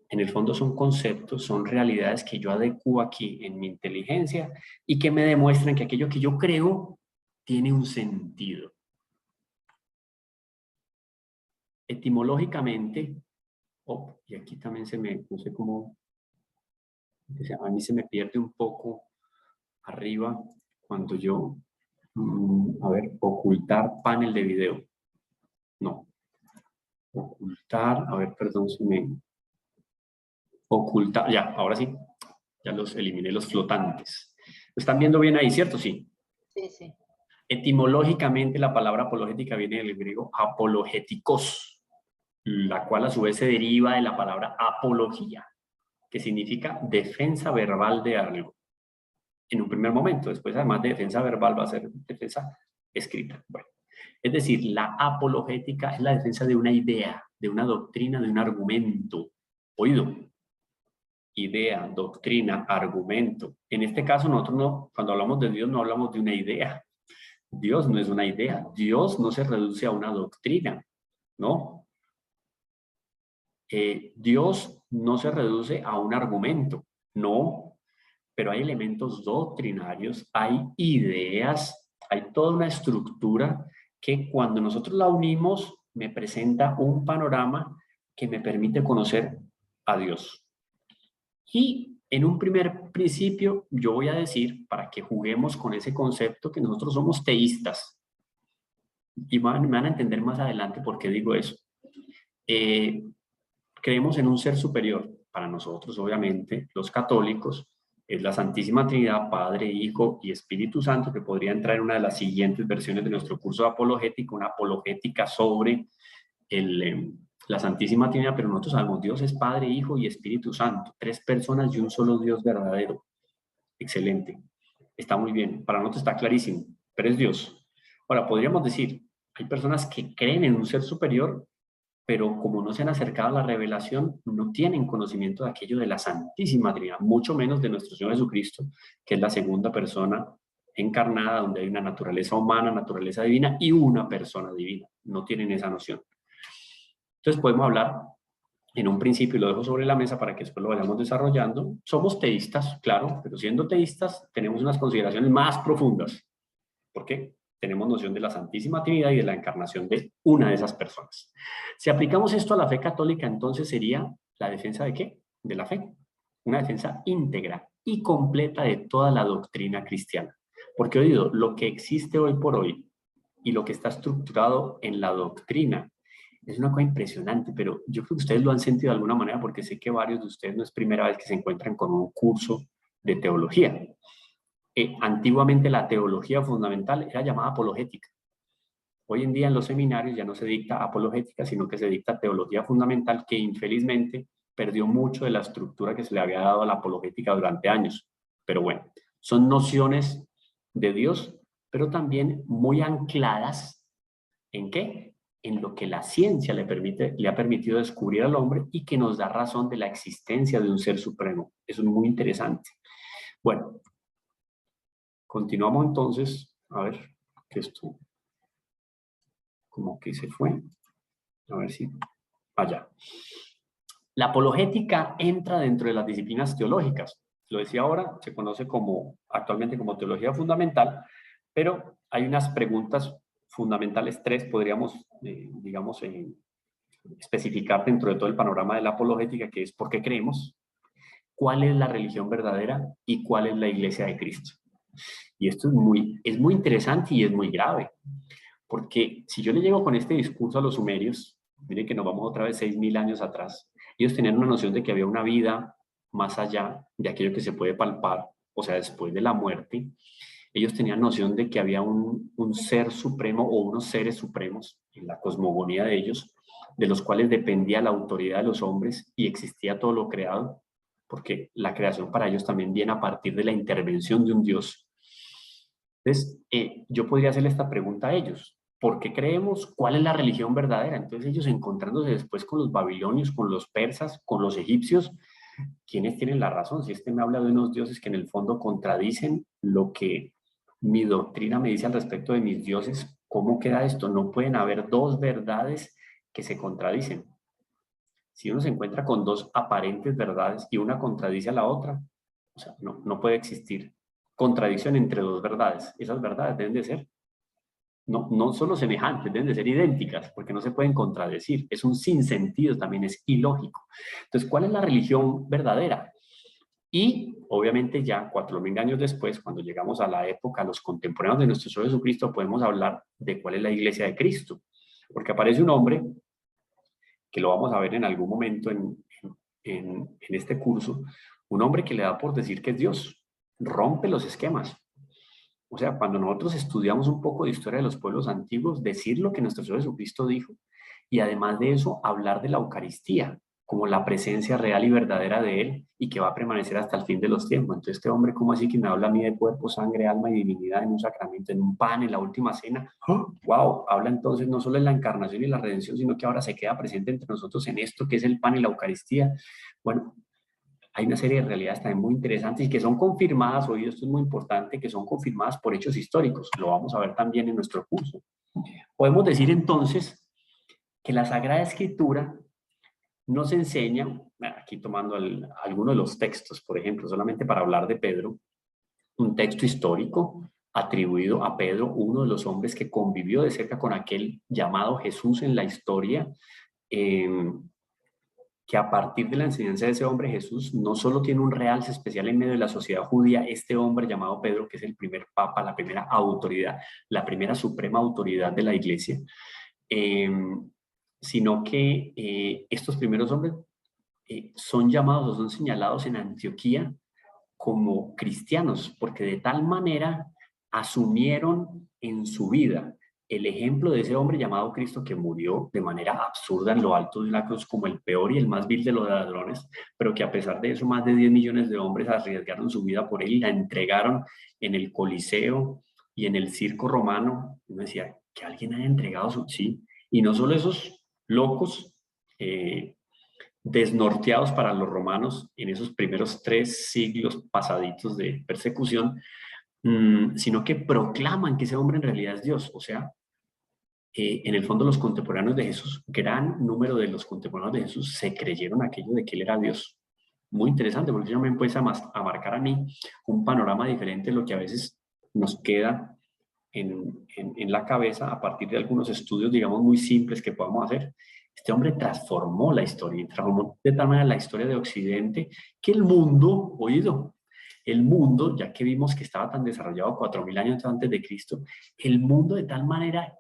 En el fondo son conceptos, son realidades que yo adecuo aquí en mi inteligencia y que me demuestran que aquello que yo creo tiene un sentido. Etimológicamente, y aquí también no sé cómo, a mí se me pierde un poco arriba cuando yo, a ver, ocultar panel de video. No. Ocultar, a ver, perdón, ocultar, ya, ahora sí, ya los eliminé los flotantes. ¿Lo están viendo bien ahí, cierto? Sí. Sí, sí. Etimológicamente la palabra apologética viene del griego apologéticos, la cual a su vez se deriva de la palabra apología, que significa defensa verbal de algo. En un primer momento, después además de defensa verbal va a ser defensa escrita. Bueno, es decir, la apologética es la defensa de una idea, de una doctrina, de un argumento. Oído, idea, doctrina, argumento. En este caso nosotros no, cuando hablamos de Dios no hablamos de una idea. Dios no es una idea. Dios no se reduce a una doctrina, ¿no? Dios no se reduce a un argumento, no, pero hay elementos doctrinarios, hay ideas, hay toda una estructura que cuando nosotros la unimos me presenta un panorama que me permite conocer a Dios. Y en un primer principio yo voy a decir, para que juguemos con ese concepto, que nosotros somos teístas. Y me van a entender más adelante por qué digo eso. Creemos en un ser superior. Para nosotros, obviamente, los católicos, es la Santísima Trinidad, Padre, Hijo y Espíritu Santo, que podría entrar en una de las siguientes versiones de nuestro curso de apologética, una apologética sobre la Santísima Trinidad, pero nosotros sabemos, Dios es Padre, Hijo y Espíritu Santo, 3 personas y un solo Dios verdadero. Excelente. Está muy bien. Para nosotros está clarísimo, pero es Dios. Ahora, podríamos decir, hay personas que creen en un ser superior, pero como no se han acercado a la revelación, no tienen conocimiento de aquello de la Santísima Trinidad, mucho menos de nuestro Señor Jesucristo, que es la segunda persona encarnada, donde hay una naturaleza humana, naturaleza divina y una persona divina. No tienen esa noción. Entonces podemos hablar en un principio, y lo dejo sobre la mesa para que después lo vayamos desarrollando. Somos teístas, claro, pero siendo teístas tenemos unas consideraciones más profundas. ¿Por qué? Tenemos noción de la Santísima Trinidad y de la encarnación de una de esas personas. Si aplicamos esto a la fe católica, entonces sería la defensa ¿de qué? De la fe. Una defensa íntegra y completa de toda la doctrina cristiana. Porque, oído, lo que existe hoy por hoy y lo que está estructurado en la doctrina es una cosa impresionante, pero yo creo que ustedes lo han sentido de alguna manera porque sé que varios de ustedes no es primera vez que se encuentran con un curso de teología. Antiguamente la teología fundamental era llamada apologética. Hoy en día en los seminarios ya no se dicta apologética, sino que se dicta teología fundamental, que infelizmente perdió mucho de la estructura que se le había dado a la apologética durante años. Pero bueno, son nociones de Dios, pero también muy ancladas ¿en qué? En lo que la ciencia le ha permitido descubrir al hombre y que nos da razón de la existencia de un ser supremo. Eso es muy interesante. Bueno, continuamos entonces. A ver, que esto como que se fue. A ver si... Allá. La apologética entra dentro de las disciplinas teológicas. Lo decía ahora, se conoce actualmente como teología fundamental, pero hay unas preguntas fundamentales, tres podríamos, digamos, especificar dentro de todo el panorama de la apologética, que es ¿por qué creemos? ¿Cuál es la religión verdadera? ¿Y cuál es la iglesia de Cristo? Y esto es muy interesante y es muy grave, porque si yo le llego con este discurso a los sumerios, miren que nos vamos otra vez 6.000 años atrás, ellos tenían una noción de que había una vida más allá de aquello que se puede palpar, o sea, después de la muerte. Ellos tenían noción de que había un ser supremo o unos seres supremos en la cosmogonía de ellos, de los cuales dependía la autoridad de los hombres y existía todo lo creado, porque la creación para ellos también viene a partir de la intervención de un Dios. Entonces, yo podría hacerle esta pregunta a ellos. ¿Por qué creemos? ¿Cuál es la religión verdadera? Entonces ellos encontrándose después con los babilonios, con los persas, con los egipcios, ¿quiénes tienen la razón? Si me habla de unos dioses que en el fondo contradicen lo que mi doctrina me dice al respecto de mis dioses, ¿cómo queda esto? No pueden haber dos verdades que se contradicen. Si uno se encuentra con dos aparentes verdades y una contradice a la otra, o sea, no puede existir contradicción entre dos verdades. Esas verdades deben de ser no solo semejantes, deben de ser idénticas, porque no se pueden contradecir. Es un sinsentido, también es ilógico. Entonces, ¿cuál es la religión verdadera? Y obviamente ya 4.000 años después, cuando llegamos a la época, a los contemporáneos de nuestro Señor Jesucristo, podemos hablar de cuál es la iglesia de Cristo. Porque aparece un hombre, que lo vamos a ver en algún momento en este curso, un hombre que le da por decir que es Dios, rompe los esquemas. O sea, cuando nosotros estudiamos un poco de historia de los pueblos antiguos, decir lo que nuestro Señor Jesucristo dijo, y además de eso, hablar de la Eucaristía, como la presencia real y verdadera de Él, y que va a permanecer hasta el fin de los tiempos. Entonces, este hombre, ¿cómo así que me habla a mí de cuerpo, sangre, alma y divinidad en un sacramento, en un pan, en la última cena? ¡Oh! ¡Wow! Habla entonces no solo en la encarnación y la redención, sino que ahora se queda presente entre nosotros en esto que es el pan y la Eucaristía. Bueno, hay una serie de realidades también muy interesantes y que son confirmadas, hoy esto es muy importante, que son confirmadas por hechos históricos. Lo vamos a ver también en nuestro curso. Podemos decir entonces que la Sagrada Escritura nos enseña, aquí tomando algunos de los textos, por ejemplo, solamente para hablar de Pedro, un texto histórico atribuido a Pedro, uno de los hombres que convivió de cerca con aquel llamado Jesús en la historia, que a partir de la enseñanza de ese hombre Jesús no solo tiene un realce especial en medio de la sociedad judía, este hombre llamado Pedro, que es el primer papa, la primera autoridad, la primera suprema autoridad de la iglesia, sino que estos primeros hombres son llamados o son señalados en Antioquía como cristianos, porque de tal manera asumieron en su vida el ejemplo de ese hombre llamado Cristo que murió de manera absurda en lo alto de una cruz como el peor y el más vil de los ladrones, pero que a pesar de eso más de 10 millones de hombres arriesgaron su vida por él y la entregaron en el Coliseo y en el circo romano. Uno decía, que alguien haya entregado su... Sí, y no solo esos locos desnorteados para los romanos en esos primeros 3 siglos pasaditos de persecución, sino que proclaman que ese hombre en realidad es Dios. O sea, en el fondo los contemporáneos de Jesús, gran número de los contemporáneos de Jesús se creyeron aquello de que él era Dios. Muy interesante, porque eso me empieza a marcar a mí un panorama diferente de lo que a veces nos queda en la cabeza a partir de algunos estudios, digamos, muy simples que podamos hacer. Este hombre transformó la historia, transformó de tal manera la historia de Occidente que el mundo, oído, el mundo, ya que vimos que estaba tan desarrollado 4000 años antes de Cristo, el mundo de tal manera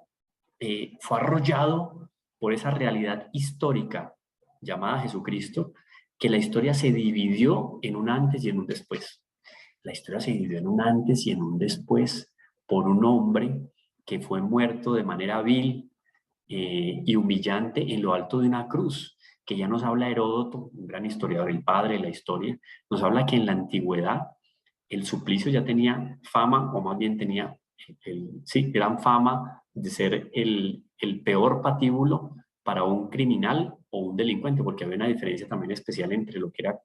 fue arrollado por esa realidad histórica llamada Jesucristo, que la historia se dividió en un antes y en un después. La historia se dividió en un antes y en un después por un hombre que fue muerto de manera vil y humillante en lo alto de una cruz, que ya nos habla Heródoto, un gran historiador, el padre de la historia, nos habla que en la antigüedad el suplicio ya tenía fama, o más bien tenía, sí, gran fama de ser el peor patíbulo para un criminal o un delincuente, porque había una diferencia también especial entre lo que era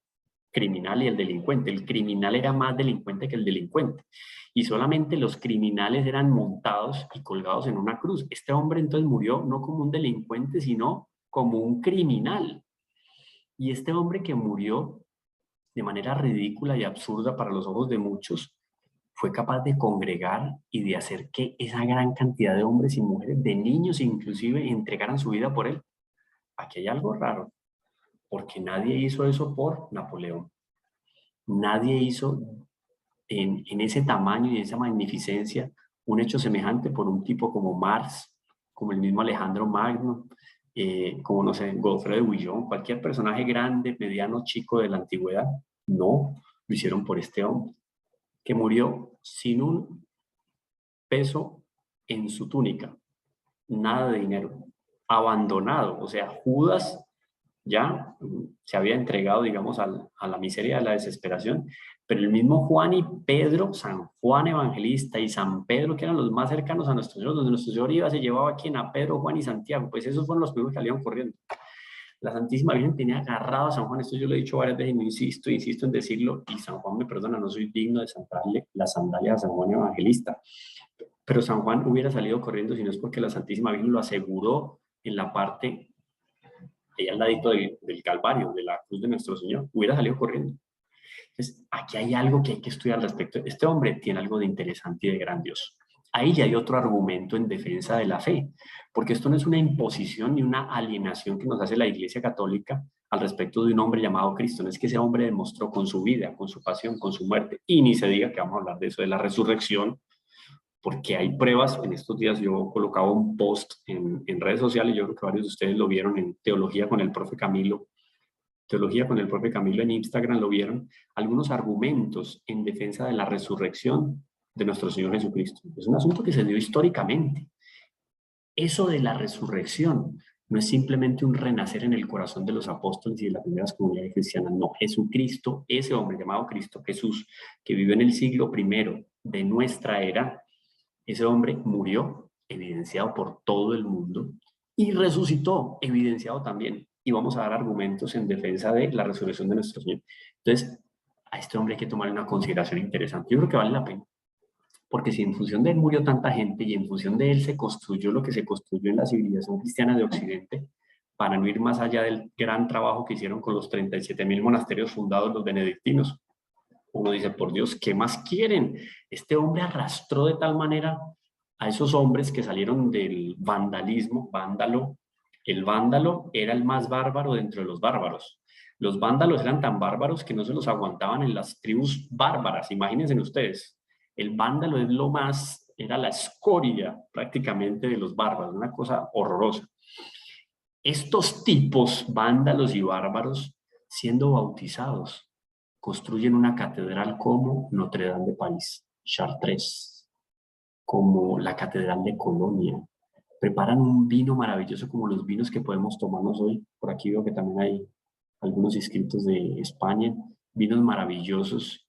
criminal y el delincuente. El criminal era más delincuente que el delincuente. Y solamente los criminales eran montados y colgados en una cruz. Este hombre entonces murió no como un delincuente, sino como un criminal. Y este hombre que murió de manera ridícula y absurda para los ojos de muchos, fue capaz de congregar y de hacer que esa gran cantidad de hombres y mujeres, de niños inclusive, entregaran su vida por él. Aquí hay algo raro, porque nadie hizo eso por Napoleón. Nadie hizo en ese tamaño y en esa magnificencia un hecho semejante por un tipo como Marx, como el mismo Alejandro Magno, como no sé, Godfrey de Bouillon, cualquier personaje grande, mediano, chico de la antigüedad. No, lo hicieron por este hombre, que murió sin un peso en su túnica, nada de dinero, abandonado. O sea, Judas ya se había entregado, digamos, a la miseria de la desesperación, pero el mismo Juan y Pedro, San Juan Evangelista y San Pedro, que eran los más cercanos a nuestro Señor, donde nuestro Señor iba, se llevaba a quien, a Pedro, Juan y Santiago, pues esos fueron los primeros que salieron corriendo. La Santísima Virgen tenía agarrado a San Juan, esto yo lo he dicho varias veces y no insisto en decirlo, y San Juan me perdona, no soy digno de sandarle las sandalias a San Juan Evangelista, pero San Juan hubiera salido corriendo si no es porque la Santísima Virgen lo aseguró en la parte, ahí al ladito del Calvario, de la cruz de nuestro Señor, hubiera salido corriendo. Entonces, aquí hay algo que hay que estudiar al respecto. Este hombre tiene algo de interesante y de grandioso. Ahí ya hay otro argumento en defensa de la fe, porque esto no es una imposición ni una alienación que nos hace la Iglesia Católica al respecto de un hombre llamado Cristo. No es que ese hombre demostró con su vida, con su pasión, con su muerte, y ni se diga que vamos a hablar de eso, de la resurrección, porque hay pruebas. En estos días yo colocaba un post en redes sociales, yo creo que varios de ustedes lo vieron en Teología con el Profe Camilo, Teología con el Profe Camilo en Instagram, lo vieron, algunos argumentos en defensa de la resurrección de nuestro Señor Jesucristo. Es un asunto que se dio históricamente. Eso de la resurrección no es simplemente un renacer en el corazón de los apóstoles y de las primeras comunidades cristianas, no. Jesucristo, ese hombre llamado Cristo Jesús, que vivió en el siglo I de nuestra era, ese hombre murió, evidenciado por todo el mundo, y resucitó, evidenciado también. Y vamos a dar argumentos en defensa de la resurrección de nuestro Señor. Entonces, a este hombre hay que tomar una consideración interesante. Yo creo que vale la pena. Porque si en función de él murió tanta gente y en función de él se construyó lo que se construyó en la civilización cristiana de Occidente, para no ir más allá del gran trabajo que hicieron con los 37.000 monasterios fundados los benedictinos, uno dice, por Dios, ¿qué más quieren? Este hombre arrastró de tal manera a esos hombres que salieron del vandalismo, vándalo. El vándalo era el más bárbaro dentro de los bárbaros. Los vándalos eran tan bárbaros que no se los aguantaban en las tribus bárbaras, imagínense ustedes. El vándalo es lo más, era la escoria prácticamente de los bárbaros, una cosa horrorosa. Estos tipos, vándalos y bárbaros, siendo bautizados, construyen una catedral como Notre Dame de París, Chartres, como la Catedral de Colonia. Preparan un vino maravilloso como los vinos que podemos tomarnos hoy. Por aquí veo que también hay algunos inscritos de España, vinos maravillosos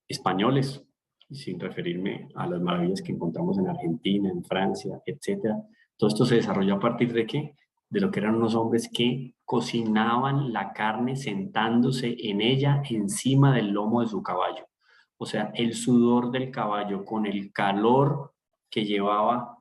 españoles, sin referirme a las maravillas que encontramos en Argentina, en Francia, etcétera. Todo esto se desarrolló a partir de ¿qué? de lo que eran unos hombres que cocinaban la carne sentándose en ella encima del lomo de su caballo. O sea, el sudor del caballo con el calor que llevaba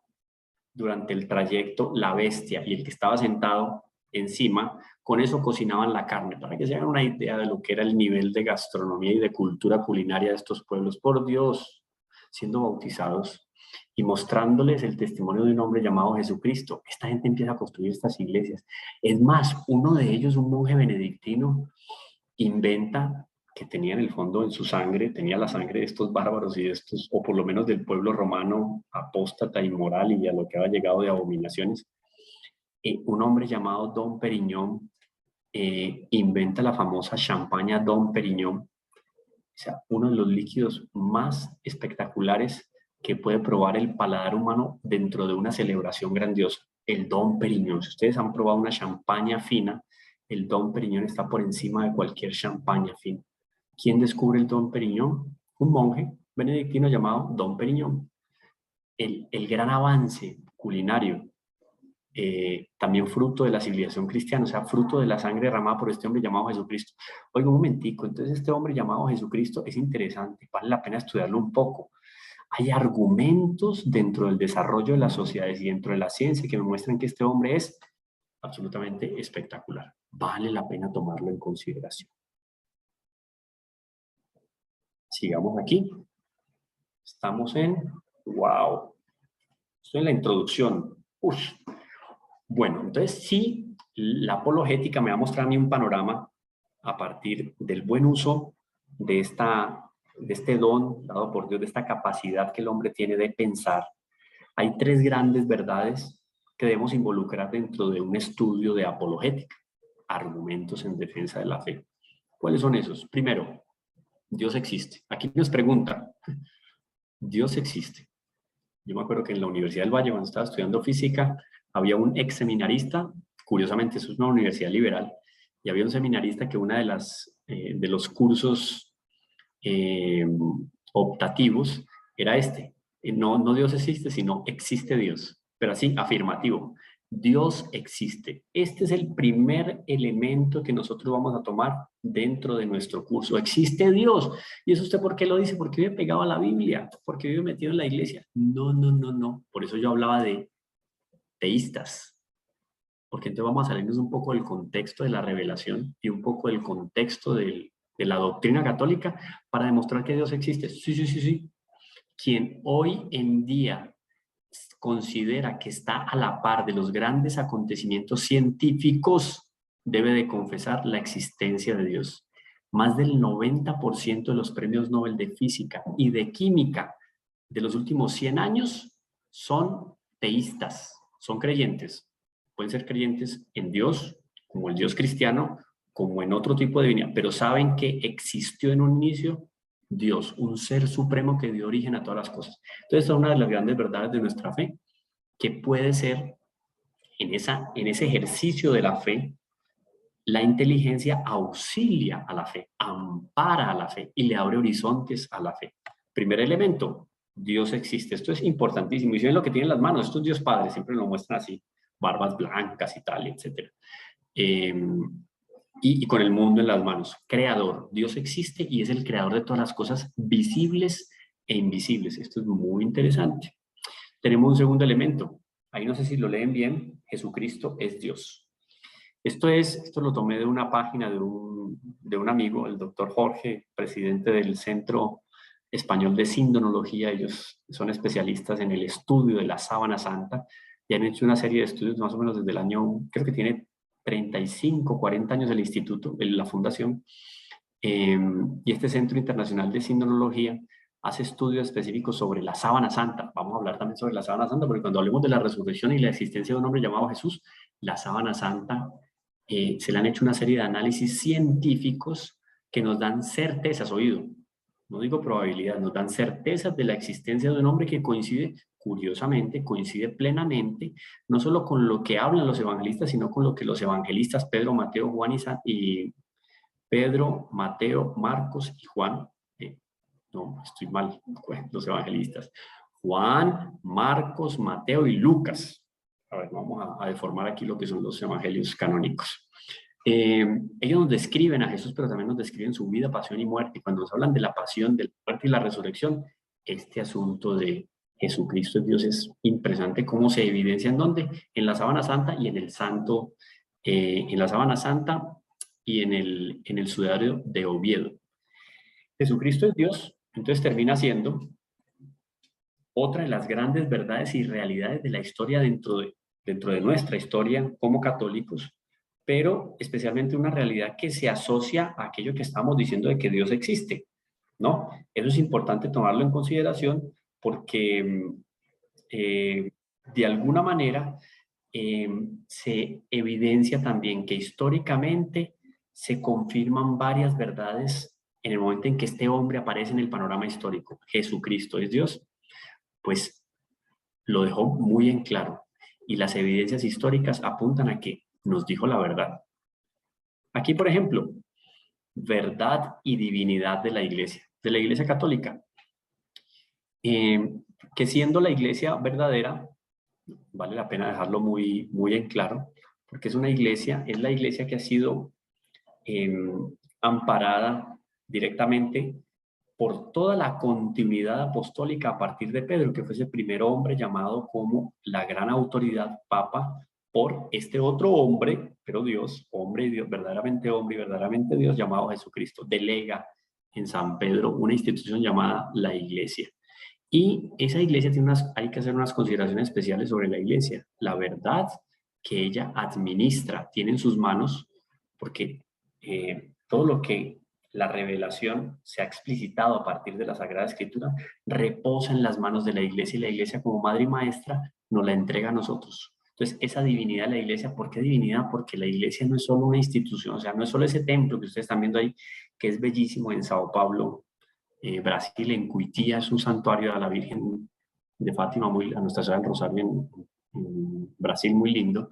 durante el trayecto la bestia y el que estaba sentado encima, con eso cocinaban la carne, para que se hagan una idea de lo que era el nivel de gastronomía y de cultura culinaria de estos pueblos. Por Dios, siendo bautizados y mostrándoles el testimonio de un hombre llamado Jesucristo. Esta gente empieza a construir estas iglesias. Es más, uno de ellos, un monje benedictino, inventa que tenía en el fondo en su sangre, tenía la sangre de estos bárbaros y de estos, o por lo menos del pueblo romano apóstata, inmoral y a lo que había llegado de abominaciones. Un hombre llamado Dom Perignon inventa la famosa champaña Dom Perignon, o sea, uno de los líquidos más espectaculares que puede probar el paladar humano dentro de una celebración grandiosa, el Dom Perignon. Si ustedes han probado una champaña fina, el Dom Perignon está por encima de cualquier champaña fina. ¿Quién descubre el Dom Perignon? Un monje benedictino llamado Dom Perignon. El gran avance culinario, también fruto de la civilización cristiana, o sea, fruto de la sangre derramada por este hombre llamado Jesucristo. Oiga, un momentico, entonces este hombre llamado Jesucristo es interesante, vale la pena estudiarlo un poco. Hay argumentos dentro del desarrollo de las sociedades y dentro de la ciencia que me muestran que este hombre es absolutamente espectacular. Vale la pena tomarlo en consideración. Sigamos aquí. Estamos en... ¡Wow! Estoy en la introducción. Uf. Bueno, entonces sí, la apologética me va a mostrar a mí un panorama a partir del buen uso de este don dado por Dios, de esta capacidad que el hombre tiene de pensar. Hay tres grandes verdades que debemos involucrar dentro de un estudio de apologética, argumentos en defensa de la fe. ¿Cuáles son esos? Primero, Dios existe. Aquí nos pregunta, ¿Dios existe? Yo me acuerdo que en la Universidad del Valle, cuando estaba estudiando física, había un ex seminarista, curiosamente eso es una universidad liberal, y había un seminarista que una de los cursos optativos era este. No Dios existe, sino existe Dios, pero así, afirmativo. Dios existe. Este es el primer elemento que nosotros vamos a tomar dentro de nuestro curso. Existe Dios. ¿Y eso usted por qué lo dice? ¿Porque vive pegado a la Biblia? ¿Porque vive metido en la iglesia? No. Por eso yo hablaba de teístas. Porque entonces vamos a salirnos un poco del contexto de la revelación y un poco del contexto de la doctrina católica para demostrar que Dios existe. Sí. Quien hoy en día considera que está a la par de los grandes acontecimientos científicos debe de confesar la existencia de Dios. Más del 90% de los premios Nobel de Física y de Química de los últimos 100 años son teístas, son creyentes. Pueden ser creyentes en Dios, como el Dios cristiano, como en otro tipo de divinidad, pero saben que existió en un inicio Dios, un ser supremo que dio origen a todas las cosas. Entonces, esta es una de las grandes verdades de nuestra fe, que puede ser en ese ejercicio de la fe, la inteligencia auxilia a la fe, ampara a la fe y le abre horizontes a la fe. Primer elemento, Dios existe. Esto es importantísimo. Y si ven lo que tienen en las manos, esto es Dios Padre, siempre lo muestran así, barbas blancas y tal, etc. Y con el mundo en las manos. Creador, Dios existe y es el creador de todas las cosas visibles e invisibles. Esto es muy interesante. Tenemos un segundo elemento. Ahí no sé si lo leen bien. Jesucristo es Dios. Esto lo tomé de una página de un amigo, el doctor Jorge, presidente del Centro Español de Sindonología. Ellos son especialistas en el estudio de la sábana santa y han hecho una serie de estudios más o menos desde el año, creo que tiene 35, 40 años el instituto, la fundación. Y este Centro Internacional de Sindonología hace estudios específicos sobre la sábana santa. Vamos a hablar también sobre la sábana santa, porque cuando hablemos de la resurrección y la existencia de un hombre llamado Jesús, la sábana santa, se le han hecho una serie de análisis científicos que nos dan certezas, oído, no digo probabilidad, nos dan certezas de la existencia de un hombre que coincide, curiosamente, coincide plenamente, no solo con lo que hablan los evangelistas, sino con lo que los evangelistas Pedro, Mateo, Juan y Pedro, Mateo, Marcos y Juan, no, estoy mal, los evangelistas, Juan, Marcos, Mateo y Lucas, a ver, vamos a deformar aquí lo que son los evangelios canónicos. Ellos nos describen a Jesús, pero también nos describen su vida, pasión y muerte. Y cuando nos hablan de la pasión, de la muerte y la resurrección, este asunto de Jesucristo es Dios es impresionante cómo se evidencia en dónde, en la sábana santa y en el santo, en la sábana santa y en el sudario de Oviedo. Jesucristo es Dios, entonces termina siendo otra de las grandes verdades y realidades de la historia dentro de nuestra historia como católicos, pero especialmente una realidad que se asocia a aquello que estamos diciendo de que Dios existe, ¿no? Eso es importante tomarlo en consideración porque de alguna manera se evidencia también que históricamente se confirman varias verdades en el momento en que este hombre aparece en el panorama histórico. Jesucristo es Dios, pues lo dejó muy en claro y las evidencias históricas apuntan a que nos dijo la verdad. Aquí, por ejemplo, verdad y divinidad de la Iglesia católica, que siendo la Iglesia verdadera, vale la pena dejarlo muy, muy en claro, porque es la Iglesia que ha sido amparada directamente por toda la continuidad apostólica a partir de Pedro, que fue ese primer hombre llamado como la gran autoridad, Papa, por este otro hombre, pero Dios, hombre y Dios, hombre y verdaderamente Dios, llamado Jesucristo. Delega en San Pedro una institución llamada la Iglesia. Y esa Iglesia hay que hacer unas consideraciones especiales sobre la Iglesia. La verdad que ella administra, tiene en sus manos, porque todo lo que la revelación se ha explicitado a partir de la Sagrada Escritura reposa en las manos de la Iglesia, y la Iglesia como madre y maestra nos la entrega a nosotros. Entonces, esa divinidad de la Iglesia, ¿por qué divinidad? Porque la Iglesia no es solo una institución, o sea, no es solo ese templo que ustedes están viendo ahí, que es bellísimo en Sao Paulo, Brasil, en Cuitía, es un santuario a la Virgen de Fátima, a Nuestra Señora del Rosario en Brasil, muy lindo,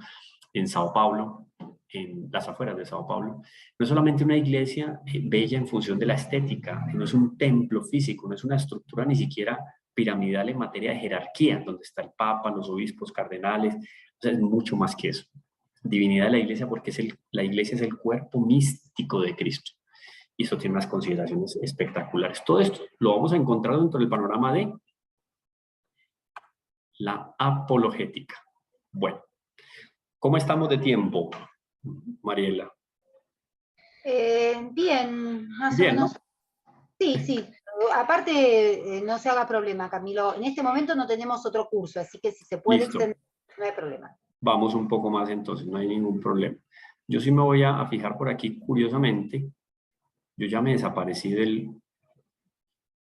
en Sao Paulo, en las afueras de Sao Paulo. No es solamente una iglesia bella en función de la estética, no es un templo físico, no es una estructura ni siquiera piramidal en materia de jerarquía, donde está el Papa, los obispos, cardenales, o sea, es mucho más que eso. Divinidad de la iglesia porque la iglesia es el cuerpo místico de Cristo. Y eso tiene unas consideraciones espectaculares. Todo esto lo vamos a encontrar dentro del panorama de la apologética. Bueno, ¿cómo estamos de tiempo, Mariela? Bien, más Bien, o menos. ¿no? Sí, sí. Aparte, no se haga problema, Camilo. En este momento no tenemos otro curso, así que si se puede Listo. extender, no hay problema. Vamos un poco más entonces, no hay ningún problema. Yo sí me voy a fijar por aquí, curiosamente, yo ya me desaparecí del...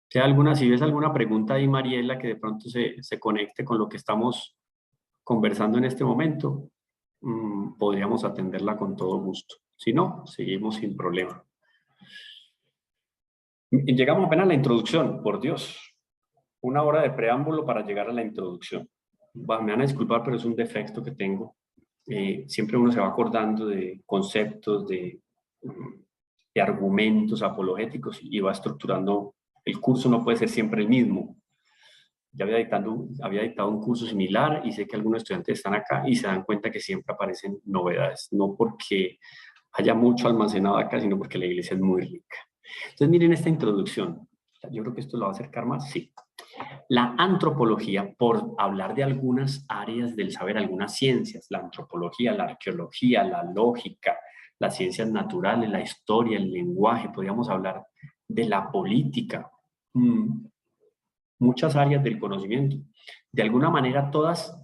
Si ves alguna pregunta ahí, Mariela, que de pronto se conecte con lo que estamos conversando en este momento, podríamos atenderla con todo gusto. Si no, seguimos sin problema. Llegamos apenas a la introducción, por Dios. 1 hora de preámbulo para llegar a la introducción. Me van a disculpar, pero es un defecto que tengo. Siempre uno se va acordando de conceptos, de argumentos apologéticos y va estructurando. El curso no puede ser siempre el mismo. Ya había dictado un curso similar y sé que algunos estudiantes están acá y se dan cuenta que siempre aparecen novedades, no porque haya mucho almacenado acá, sino porque la iglesia es muy rica. Entonces miren esta introducción. Yo creo que esto lo va a acercar más, sí. La antropología, por hablar de algunas áreas del saber, algunas ciencias, la antropología, la arqueología, la lógica, las ciencias naturales, la historia, el lenguaje, podríamos hablar de la política, muchas áreas del conocimiento. De alguna manera todas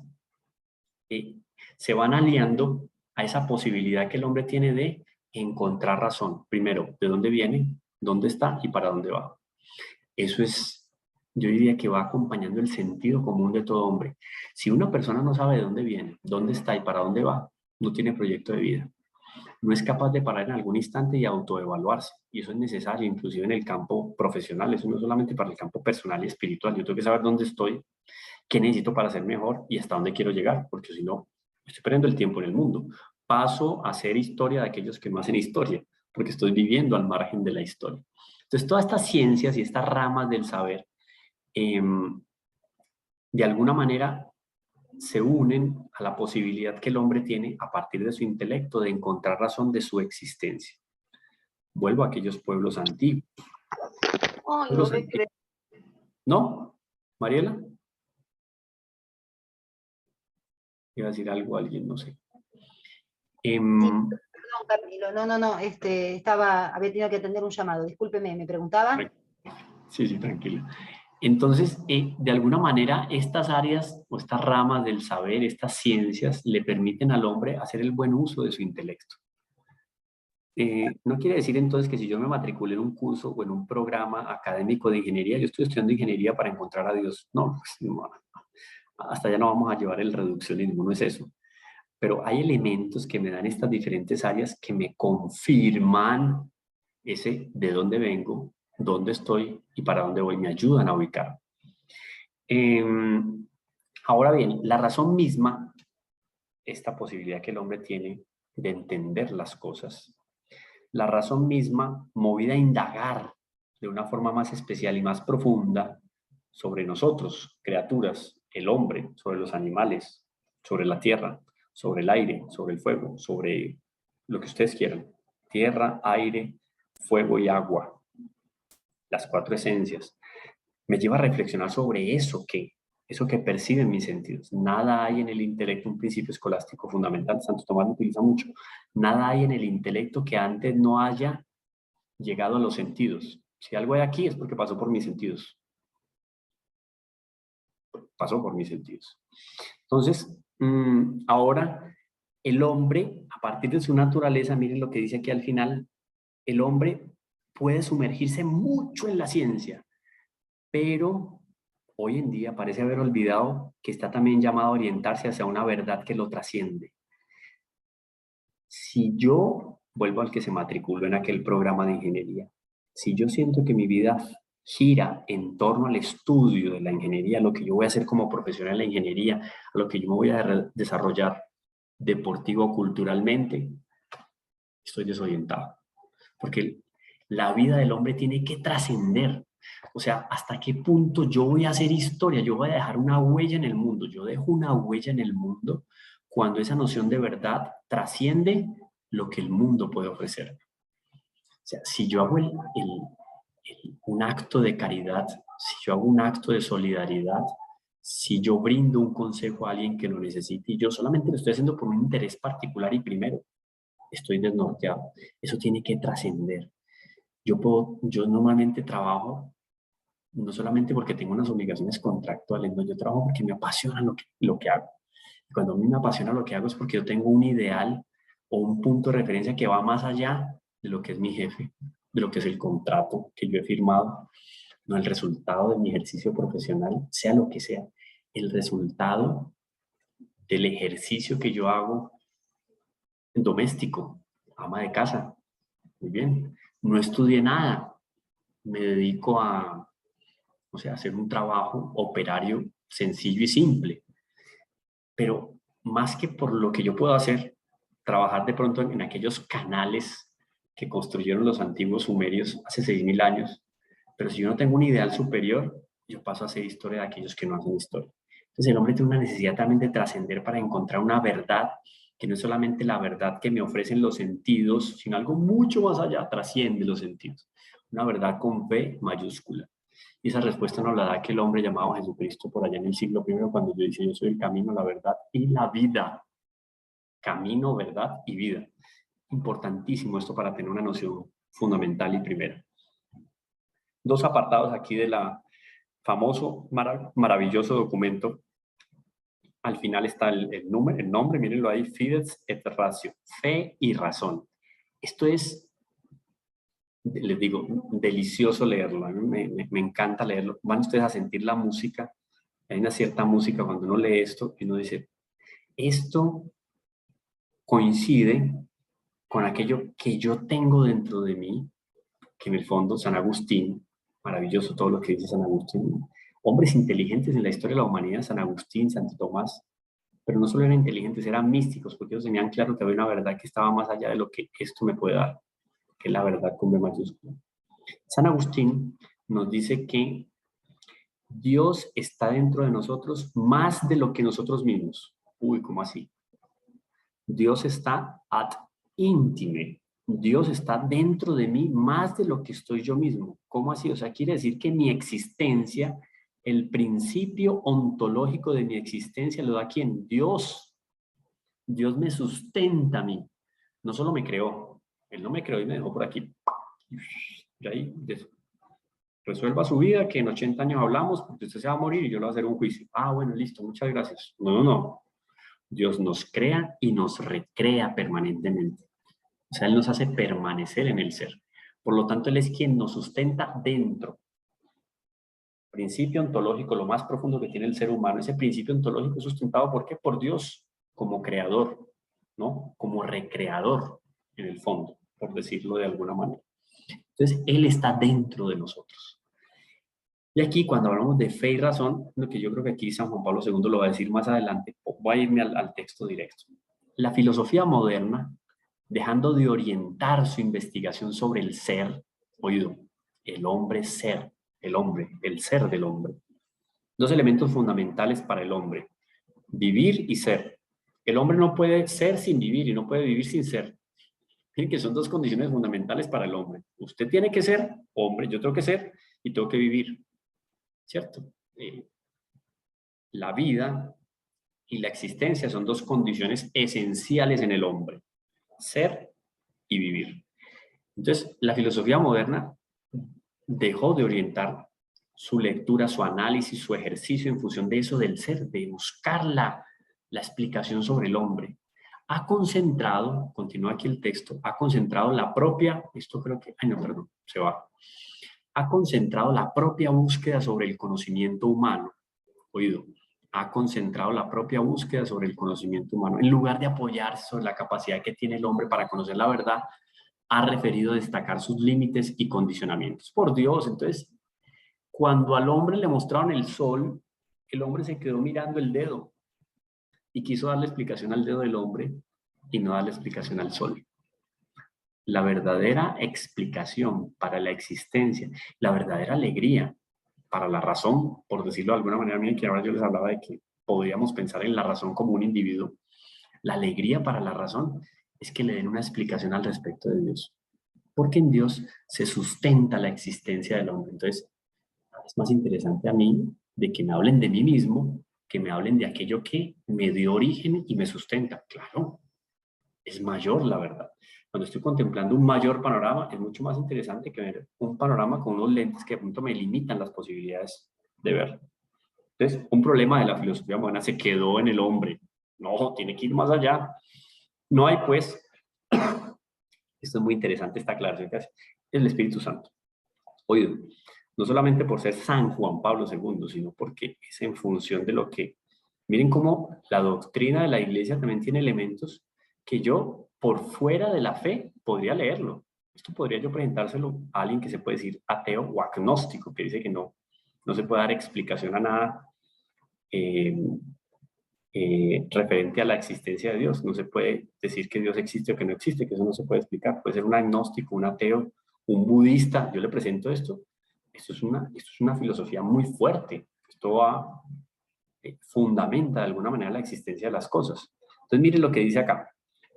se van aliando a esa posibilidad que el hombre tiene de encontrar razón. Primero, ¿de dónde viene? ¿Dónde está? ¿Y para dónde va? Eso es, yo diría que va acompañando el sentido común de todo hombre. Si una persona no sabe de dónde viene, dónde está y para dónde va, no tiene proyecto de vida. No es capaz de parar en algún instante y autoevaluarse. Y eso es necesario, inclusive en el campo profesional. Eso no es solamente para el campo personal y espiritual. Yo tengo que saber dónde estoy, qué necesito para ser mejor y hasta dónde quiero llegar, porque si no, estoy perdiendo el tiempo en el mundo. Paso a hacer historia de aquellos que no hacen historia, porque estoy viviendo al margen de la historia. Entonces, todas estas ciencias y estas ramas del saber, de alguna manera, se unen a la posibilidad que el hombre tiene a partir de su intelecto de encontrar razón de su existencia. Vuelvo a aquellos pueblos antiguos. Ay, no Pueblos me antiguos. creo. ¿No? ¿Mariela? Iba a decir algo a alguien, no sé. Sí, perdón, Camilo. No, había tenido que atender un llamado. Discúlpeme, ¿me preguntaba? Sí, sí, tranquila. Entonces, de alguna manera, estas áreas o estas ramas del saber, estas ciencias, le permiten al hombre hacer el buen uso de su intelecto. No quiere decir entonces que si yo me matriculé en un curso o en un programa académico de ingeniería, yo estoy estudiando ingeniería para encontrar a Dios. No, pues, no, hasta allá no vamos a llevar el reduccionismo, no es eso. Pero hay elementos que me dan estas diferentes áreas que me confirman ese de dónde vengo, dónde estoy y para dónde voy, me ayudan a ubicar. Ahora bien, la razón misma, esta posibilidad que el hombre tiene de entender las cosas, la razón misma movida a indagar de una forma más especial y más profunda sobre nosotros, criaturas, el hombre, sobre los animales, sobre la tierra, sobre el aire, sobre el fuego, sobre lo que ustedes quieran. Tierra, aire, fuego y agua, las cuatro esencias. Me lleva a reflexionar sobre eso que perciben mis sentidos. Nada hay en el intelecto, un principio escolástico fundamental, Santo Tomás lo utiliza mucho, nada hay en el intelecto que antes no haya llegado a los sentidos. Si algo hay aquí es porque pasó por mis sentidos. Pasó por mis sentidos. Entonces, ahora el hombre, a partir de su naturaleza, miren lo que dice aquí al final, el hombre puede sumergirse mucho en la ciencia, pero hoy en día parece haber olvidado que está también llamado a orientarse hacia una verdad que lo trasciende. Si yo vuelvo al que se matriculó en aquel programa de ingeniería, si yo siento que mi vida gira en torno al estudio de la ingeniería, lo que yo voy a hacer como profesional en la ingeniería, a lo que yo me voy a desarrollar deportivo culturalmente, estoy desorientado. Porque la vida del hombre tiene que trascender. O sea, ¿hasta qué punto yo voy a hacer historia? Yo voy a dejar una huella en el mundo. Yo dejo una huella en el mundo cuando esa noción de verdad trasciende lo que el mundo puede ofrecer. O sea, si yo hago un acto de caridad, si yo hago un acto de solidaridad, si yo brindo un consejo a alguien que lo necesite y yo solamente lo estoy haciendo por un interés particular y primero, estoy desnorteado. Eso tiene que trascender. Yo normalmente trabajo no solamente porque tengo unas obligaciones contractuales, no, yo trabajo porque me apasiona lo que hago. Y cuando a mí me apasiona lo que hago es porque yo tengo un ideal o un punto de referencia que va más allá de lo que es mi jefe, de lo que es el contrato que yo he firmado, no el resultado de mi ejercicio profesional, sea lo que sea, el resultado del ejercicio que yo hago doméstico, ama de casa. Muy bien, no estudié nada, me dedico a, o sea, hacer un trabajo operario sencillo y simple. Pero más que por lo que yo puedo hacer, trabajar de pronto en aquellos canales que construyeron los antiguos sumerios hace 6.000 años. Pero si yo no tengo un ideal superior, yo paso a hacer historia de aquellos que no hacen historia. Entonces el hombre tiene una necesidad también de trascender para encontrar una verdad que no es solamente la verdad que me ofrecen los sentidos, sino algo mucho más allá, trasciende los sentidos. Una verdad con V mayúscula. Y esa respuesta nos la da aquel hombre llamado Jesucristo por allá en el siglo I, cuando yo dice, yo soy el camino, la verdad y la vida. Camino, verdad y vida. Importantísimo esto para tener una noción fundamental y primera. Dos apartados aquí de la famoso, maravilloso documento. Al final está el nombre, mírenlo ahí, Fides et Ratio, fe y razón. Esto es, les digo, delicioso leerlo, a mí me encanta leerlo. Van ustedes a sentir la música, hay una cierta música cuando uno lee esto y uno dice, esto coincide con aquello que yo tengo dentro de mí, que en el fondo San Agustín, maravilloso todo lo que dice San Agustín, hombres inteligentes en la historia de la humanidad, San Agustín, Santo Tomás, pero no solo eran inteligentes, eran místicos, porque ellos tenían claro que había una verdad que estaba más allá de lo que esto me puede dar, que es la verdad con B mayúscula. San Agustín nos dice que Dios está dentro de nosotros más de lo que nosotros mismos. Uy, ¿cómo así? Dios está ad intime. Dios está dentro de mí más de lo que estoy yo mismo. ¿Cómo así? O sea, quiere decir que mi existencia, el principio ontológico de mi existencia lo da ¿quién? Dios. Dios me sustenta a mí. No solo me creó, Él no me creó y me dejó por aquí. Y ahí resuelva su vida, que en 80 años hablamos, porque usted se va a morir y yo le voy a hacer un juicio. Ah, bueno, listo, muchas gracias. No, no, no. Dios nos crea y nos recrea permanentemente. O sea, Él nos hace permanecer en el ser. Por lo tanto, Él es quien nos sustenta dentro. Principio ontológico, lo más profundo que tiene el ser humano. Ese principio ontológico es sustentado, ¿por qué? Por Dios, como creador, ¿no? Como recreador, en el fondo, por decirlo de alguna manera. Entonces, Él está dentro de nosotros. Y aquí, cuando hablamos de fe y razón, lo que yo creo que aquí San Juan Pablo II lo va a decir más adelante, voy a irme al texto directo. La filosofía moderna, dejando de orientar su investigación sobre el ser, oído, el hombre ser, el hombre, el ser del hombre. Dos elementos fundamentales para el hombre, vivir y ser. El hombre no puede ser sin vivir y no puede vivir sin ser. Miren que son dos condiciones fundamentales para el hombre. Usted tiene que ser hombre, yo tengo que ser y tengo que vivir. ¿Cierto? La vida y la existencia son dos condiciones esenciales en el hombre, ser y vivir. Entonces, la filosofía moderna dejó de orientar su lectura, su análisis, su ejercicio en función de eso del ser, de buscar la explicación sobre el hombre. Ha concentrado, continúa aquí el texto, ha concentrado la propia, esto creo que, ay no, perdón, se va. Ha concentrado la propia búsqueda sobre el conocimiento humano. Oído, ha concentrado la propia búsqueda sobre el conocimiento humano. En lugar de apoyarse sobre la capacidad que tiene el hombre para conocer la verdad, ha referido destacar sus límites y condicionamientos. Por Dios, entonces, cuando al hombre le mostraron el sol, el hombre se quedó mirando el dedo y quiso darle explicación al dedo del hombre y no darle explicación al sol. La verdadera explicación para la existencia, la verdadera alegría para la razón, por decirlo de alguna manera, miren que ahora yo les hablaba de que podríamos pensar en la razón como un individuo. La alegría para la razón es que le den una explicación al respecto de Dios. Porque en Dios se sustenta la existencia del hombre. Entonces, es más interesante a mí de que me hablen de mí mismo, que me hablen de aquello que me dio origen y me sustenta. Claro, es mayor la verdad. Cuando estoy contemplando un mayor panorama, es mucho más interesante que ver un panorama con unos lentes que de pronto me limitan las posibilidades de ver. Entonces, un problema de la filosofía moderna se quedó en el hombre. No, tiene que ir más allá. No hay, pues, esto es muy interesante, esta aclaración que hace el Espíritu Santo. Oído, no solamente por ser San Juan Pablo II, sino porque es en función de lo que... Miren cómo la doctrina de la Iglesia también tiene elementos que yo, por fuera de la fe, podría leerlo. Esto podría yo presentárselo a alguien que se puede decir ateo o agnóstico, que dice que no se puede dar explicación a nada referente a la existencia de Dios. No se puede decir que Dios existe o que no existe, que eso no se puede explicar. Puede ser un agnóstico, un ateo, un budista. Yo le presento esto. Esto es una filosofía muy fuerte. Esto fundamenta de alguna manera la existencia de las cosas. Entonces, miren lo que dice acá.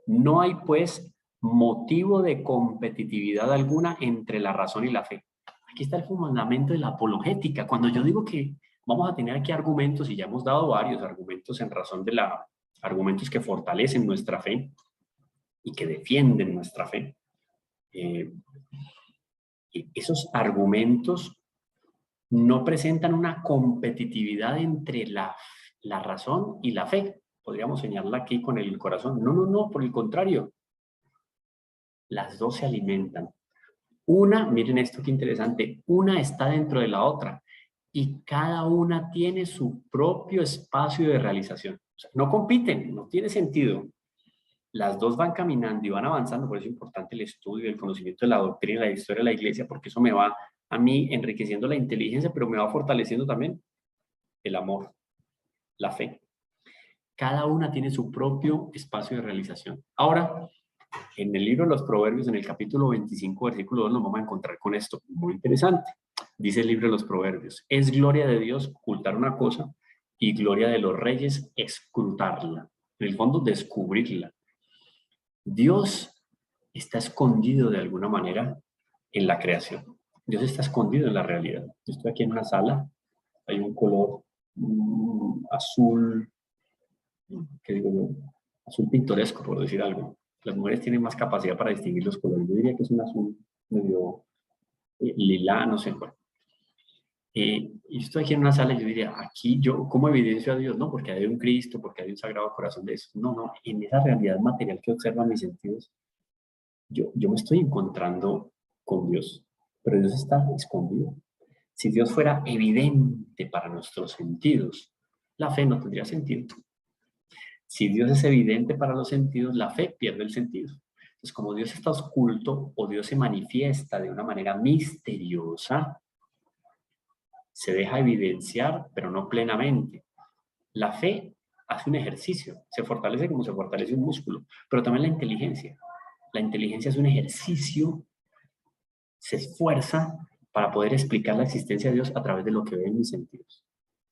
No hay, pues, motivo de competitividad alguna entre la razón y la fe. Aquí está el fundamento de la apologética. Cuando yo digo que vamos a tener aquí argumentos, y ya hemos dado varios argumentos en razón de argumentos que fortalecen nuestra fe y que defienden nuestra fe. Esos argumentos no presentan una competitividad entre la razón y la fe. Podríamos señalarla aquí con el corazón. No, no, no, por el contrario. Las dos se alimentan. Una, miren esto qué interesante, una está dentro de la otra y cada una tiene su propio espacio de realización. O sea, no compiten, no tiene sentido. Las dos van caminando y van avanzando, por eso es importante el estudio, el conocimiento de la doctrina, la historia de la iglesia, porque eso me va a mí enriqueciendo la inteligencia, pero me va fortaleciendo también el amor, la fe. Cada una tiene su propio espacio de realización. Ahora, en el libro de los Proverbios, en el capítulo 25, versículo 2, nos vamos a encontrar con esto muy interesante. Dice el libro de los Proverbios, es gloria de Dios ocultar una cosa y gloria de los reyes escrutarla. En el fondo, descubrirla. Dios está escondido de alguna manera en la creación. Dios está escondido en la realidad. Yo estoy aquí en una sala, hay un color azul, ¿qué digo yo? Azul pintoresco, por decir algo. Las mujeres tienen más capacidad para distinguir los colores. Yo diría que es un azul medio lila, no sé. Bueno. Y estoy aquí en una sala y yo diría, aquí yo, ¿cómo evidencio a Dios? No, porque hay un Cristo, porque hay un Sagrado Corazón de eso. No, no, en esa realidad material que observan mis sentidos, yo me estoy encontrando con Dios, pero Dios está escondido. Si Dios fuera evidente para nuestros sentidos, la fe no tendría sentido. Si Dios es evidente para los sentidos, la fe pierde el sentido. Entonces, como Dios está oculto o Dios se manifiesta de una manera misteriosa, se deja evidenciar, pero no plenamente. La fe hace un ejercicio, se fortalece como se fortalece un músculo, pero también la inteligencia. La inteligencia es un ejercicio, se esfuerza para poder explicar la existencia de Dios a través de lo que ve en mis sentidos.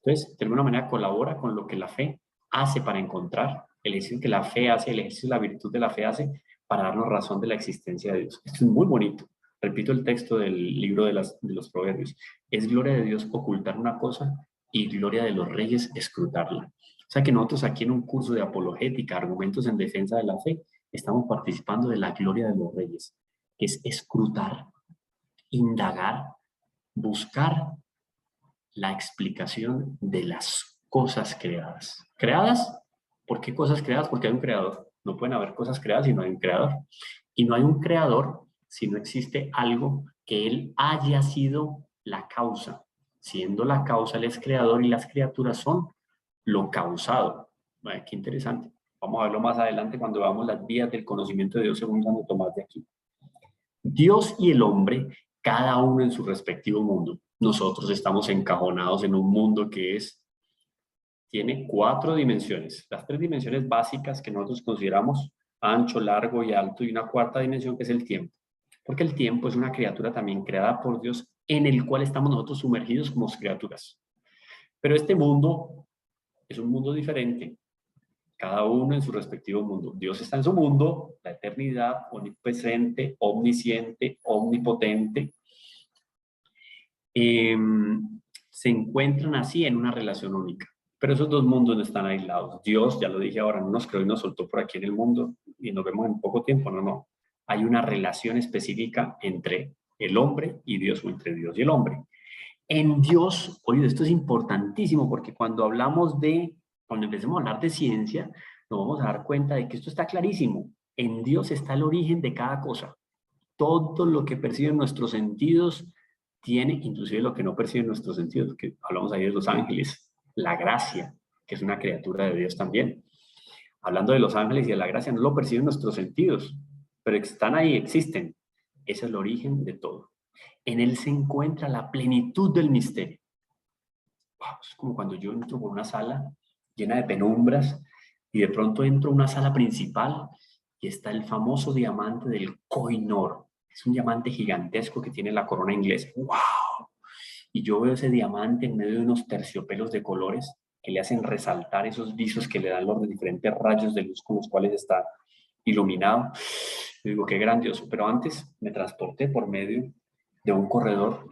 Entonces, de alguna manera colabora con lo que la fe hace para encontrar, el ejercicio que la fe hace, el ejercicio de la virtud de la fe hace para darnos razón de la existencia de Dios. Esto es muy bonito. Repito el texto del libro de los Proverbios. Es gloria de Dios ocultar una cosa y gloria de los reyes escrutarla. O sea que nosotros aquí en un curso de apologética, argumentos en defensa de la fe, estamos participando de la gloria de los reyes, que es escrutar, indagar, buscar la explicación de las cosas creadas. ¿Creadas? ¿Por qué cosas creadas? Porque hay un creador. No pueden haber cosas creadas si no hay un creador. Y no hay un creador si no existe algo que él haya sido la causa. Siendo la causa, él es creador y las criaturas son lo causado. Ay, qué interesante. Vamos a verlo más adelante cuando veamos las vías del conocimiento de Dios según Santo Tomás de Aquino. Dios y el hombre, cada uno en su respectivo mundo. Nosotros estamos encajonados en un mundo que tiene 4 dimensiones. Las 3 dimensiones básicas que nosotros consideramos ancho, largo y alto, y una 4ª dimensión que es el tiempo. Porque el tiempo es una criatura también creada por Dios en el cual estamos nosotros sumergidos como criaturas. Pero este mundo es un mundo diferente, cada uno en su respectivo mundo. Dios está en su mundo, la eternidad, omnipresente, omnisciente, omnipotente. Se encuentran así en una relación única. Pero esos 2 mundos no están aislados. Dios, ya lo dije ahora, no nos creó y nos soltó por aquí en el mundo y nos vemos en poco tiempo. No, no. Hay una relación específica entre el hombre y Dios o entre Dios y el hombre. En Dios, oye, esto es importantísimo porque cuando empecemos a hablar de ciencia, nos vamos a dar cuenta de que esto está clarísimo. En Dios está el origen de cada cosa. Todo lo que perciben nuestros sentidos tiene, inclusive lo que no perciben nuestros sentidos, que hablamos ahí de los ángeles, la gracia, que es una criatura de Dios también. Hablando de los ángeles y de la gracia, no lo perciben nuestros sentidos, pero están ahí, existen. Ese es el origen de todo. En él se encuentra la plenitud del misterio. Es como cuando yo entro por una sala llena de penumbras y de pronto entro a una sala principal y está el famoso diamante del Koh-i-Noor. Es un diamante gigantesco que tiene la corona inglesa. ¡Wow! Y yo veo ese diamante en medio de unos terciopelos de colores que le hacen resaltar esos visos que le dan los diferentes rayos de luz con los cuales está iluminado. Yo digo, qué grandioso. Pero antes me transporté por medio de un corredor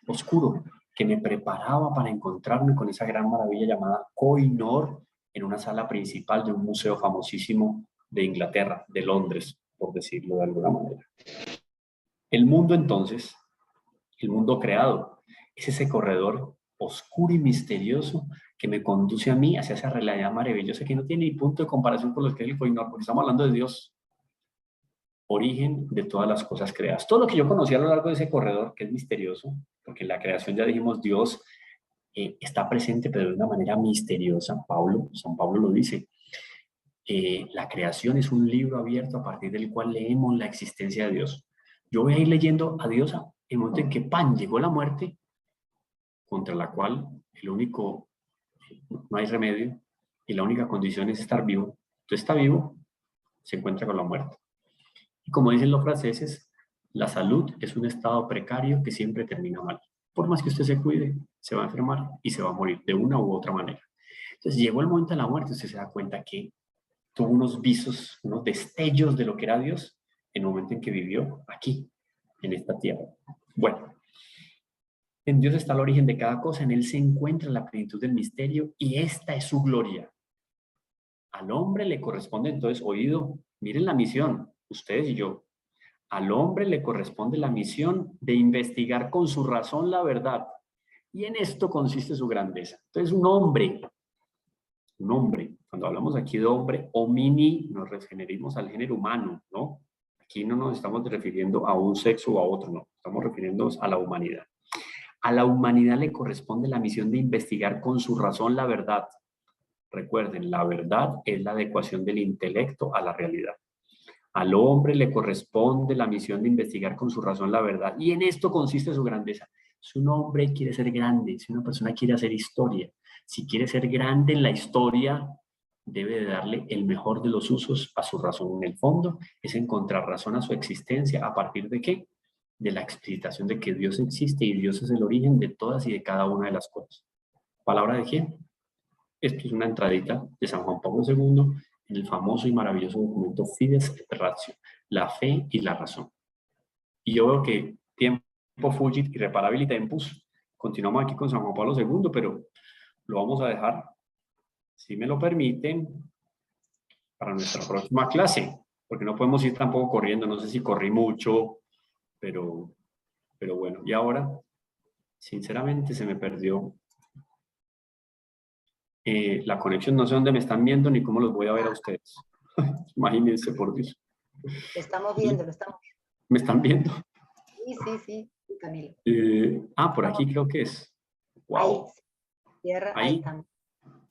oscuro que me preparaba para encontrarme con esa gran maravilla llamada Koh-i-Noor en una sala principal de un museo famosísimo de Inglaterra, de Londres, por decirlo de alguna manera. El mundo entonces, el mundo creado, es ese corredor oscuro y misterioso que me conduce a mí hacia esa realidad maravillosa que no tiene ni punto de comparación con lo que es el Koh-i-Noor, porque estamos hablando de Dios, origen de todas las cosas creadas. Todo lo que yo conocí a lo largo de ese corredor, que es misterioso, porque en la creación ya dijimos Dios está presente, pero de una manera misteriosa. San Pablo lo dice. La creación es un libro abierto a partir del cual leemos la existencia de Dios. Yo voy a ir leyendo a Dios en el momento en que ¡pam! Llegó la muerte, contra la cual no hay remedio, y la única condición es estar vivo. Entonces está vivo, se encuentra con la muerte. Y como dicen los franceses, la salud es un estado precario que siempre termina mal. por más que usted se cuide, se va a enfermar y se va a morir de una u otra manera. Entonces llegó el momento de la muerte, usted se da cuenta que tuvo unos visos, unos destellos de lo que era Dios en el momento en que vivió aquí, en esta tierra. Bueno, en Dios está el origen de cada cosa, en Él se encuentra la plenitud del misterio y esta es su gloria. Al hombre le corresponde entonces, oído, miren la misión, ustedes y yo, al hombre le corresponde la misión de investigar con su razón la verdad. Y en esto consiste su grandeza. Entonces, un hombre, cuando hablamos aquí de hombre, homini, nos referimos al género humano, ¿no? Aquí no nos estamos refiriendo a un sexo o a otro, no. Estamos refiriéndonos a la humanidad. A la humanidad le corresponde la misión de investigar con su razón la verdad. Recuerden, la verdad es la adecuación del intelecto a la realidad. Al hombre le corresponde la misión de investigar con su razón la verdad. Y en esto consiste su grandeza. Si un hombre quiere ser grande, si una persona quiere hacer historia, si quiere ser grande en la historia, debe de darle el mejor de los usos a su razón. En el fondo, es encontrar razón a su existencia. ¿A partir de qué? De la explicitación de que Dios existe y Dios es el origen de todas y de cada una de las cosas. ¿Palabra de quién? Esto es una entradita de San Juan Pablo II en el famoso y maravilloso documento Fides et Ratio, la fe y la razón. Y yo veo que tiempo fugit irreparabili tempus. Continuamos aquí con San Juan Pablo II, pero lo vamos a dejar, si me lo permiten, para nuestra próxima clase, porque no podemos ir tampoco corriendo. No sé si corrí mucho, pero bueno. Y ahora, sinceramente, se me perdió la conexión. No sé dónde me están viendo ni cómo los voy a ver a ustedes. Imagínense, por Dios. Lo estamos viendo, lo estamos viendo. ¿Me están viendo? Sí, Camilo. Por aquí creo que es. Wow. Ahí estamos.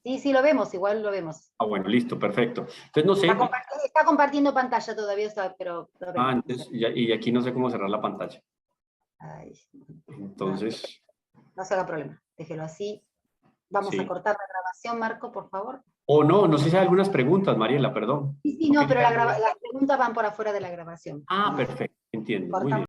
Sí, lo vemos, igual lo vemos. Bueno, listo, perfecto. Entonces no sé. Está compartiendo pantalla todavía, pero lo vemos. Entonces, y aquí no sé cómo cerrar la pantalla. Ay, entonces. No se haga problema, déjelo así. Vamos a cortar la grabación, Marco, por favor. No sé si hay algunas preguntas, Mariela, perdón. Sí, no, pero las preguntas van por afuera de la grabación. Perfecto, entiendo. Muy bien.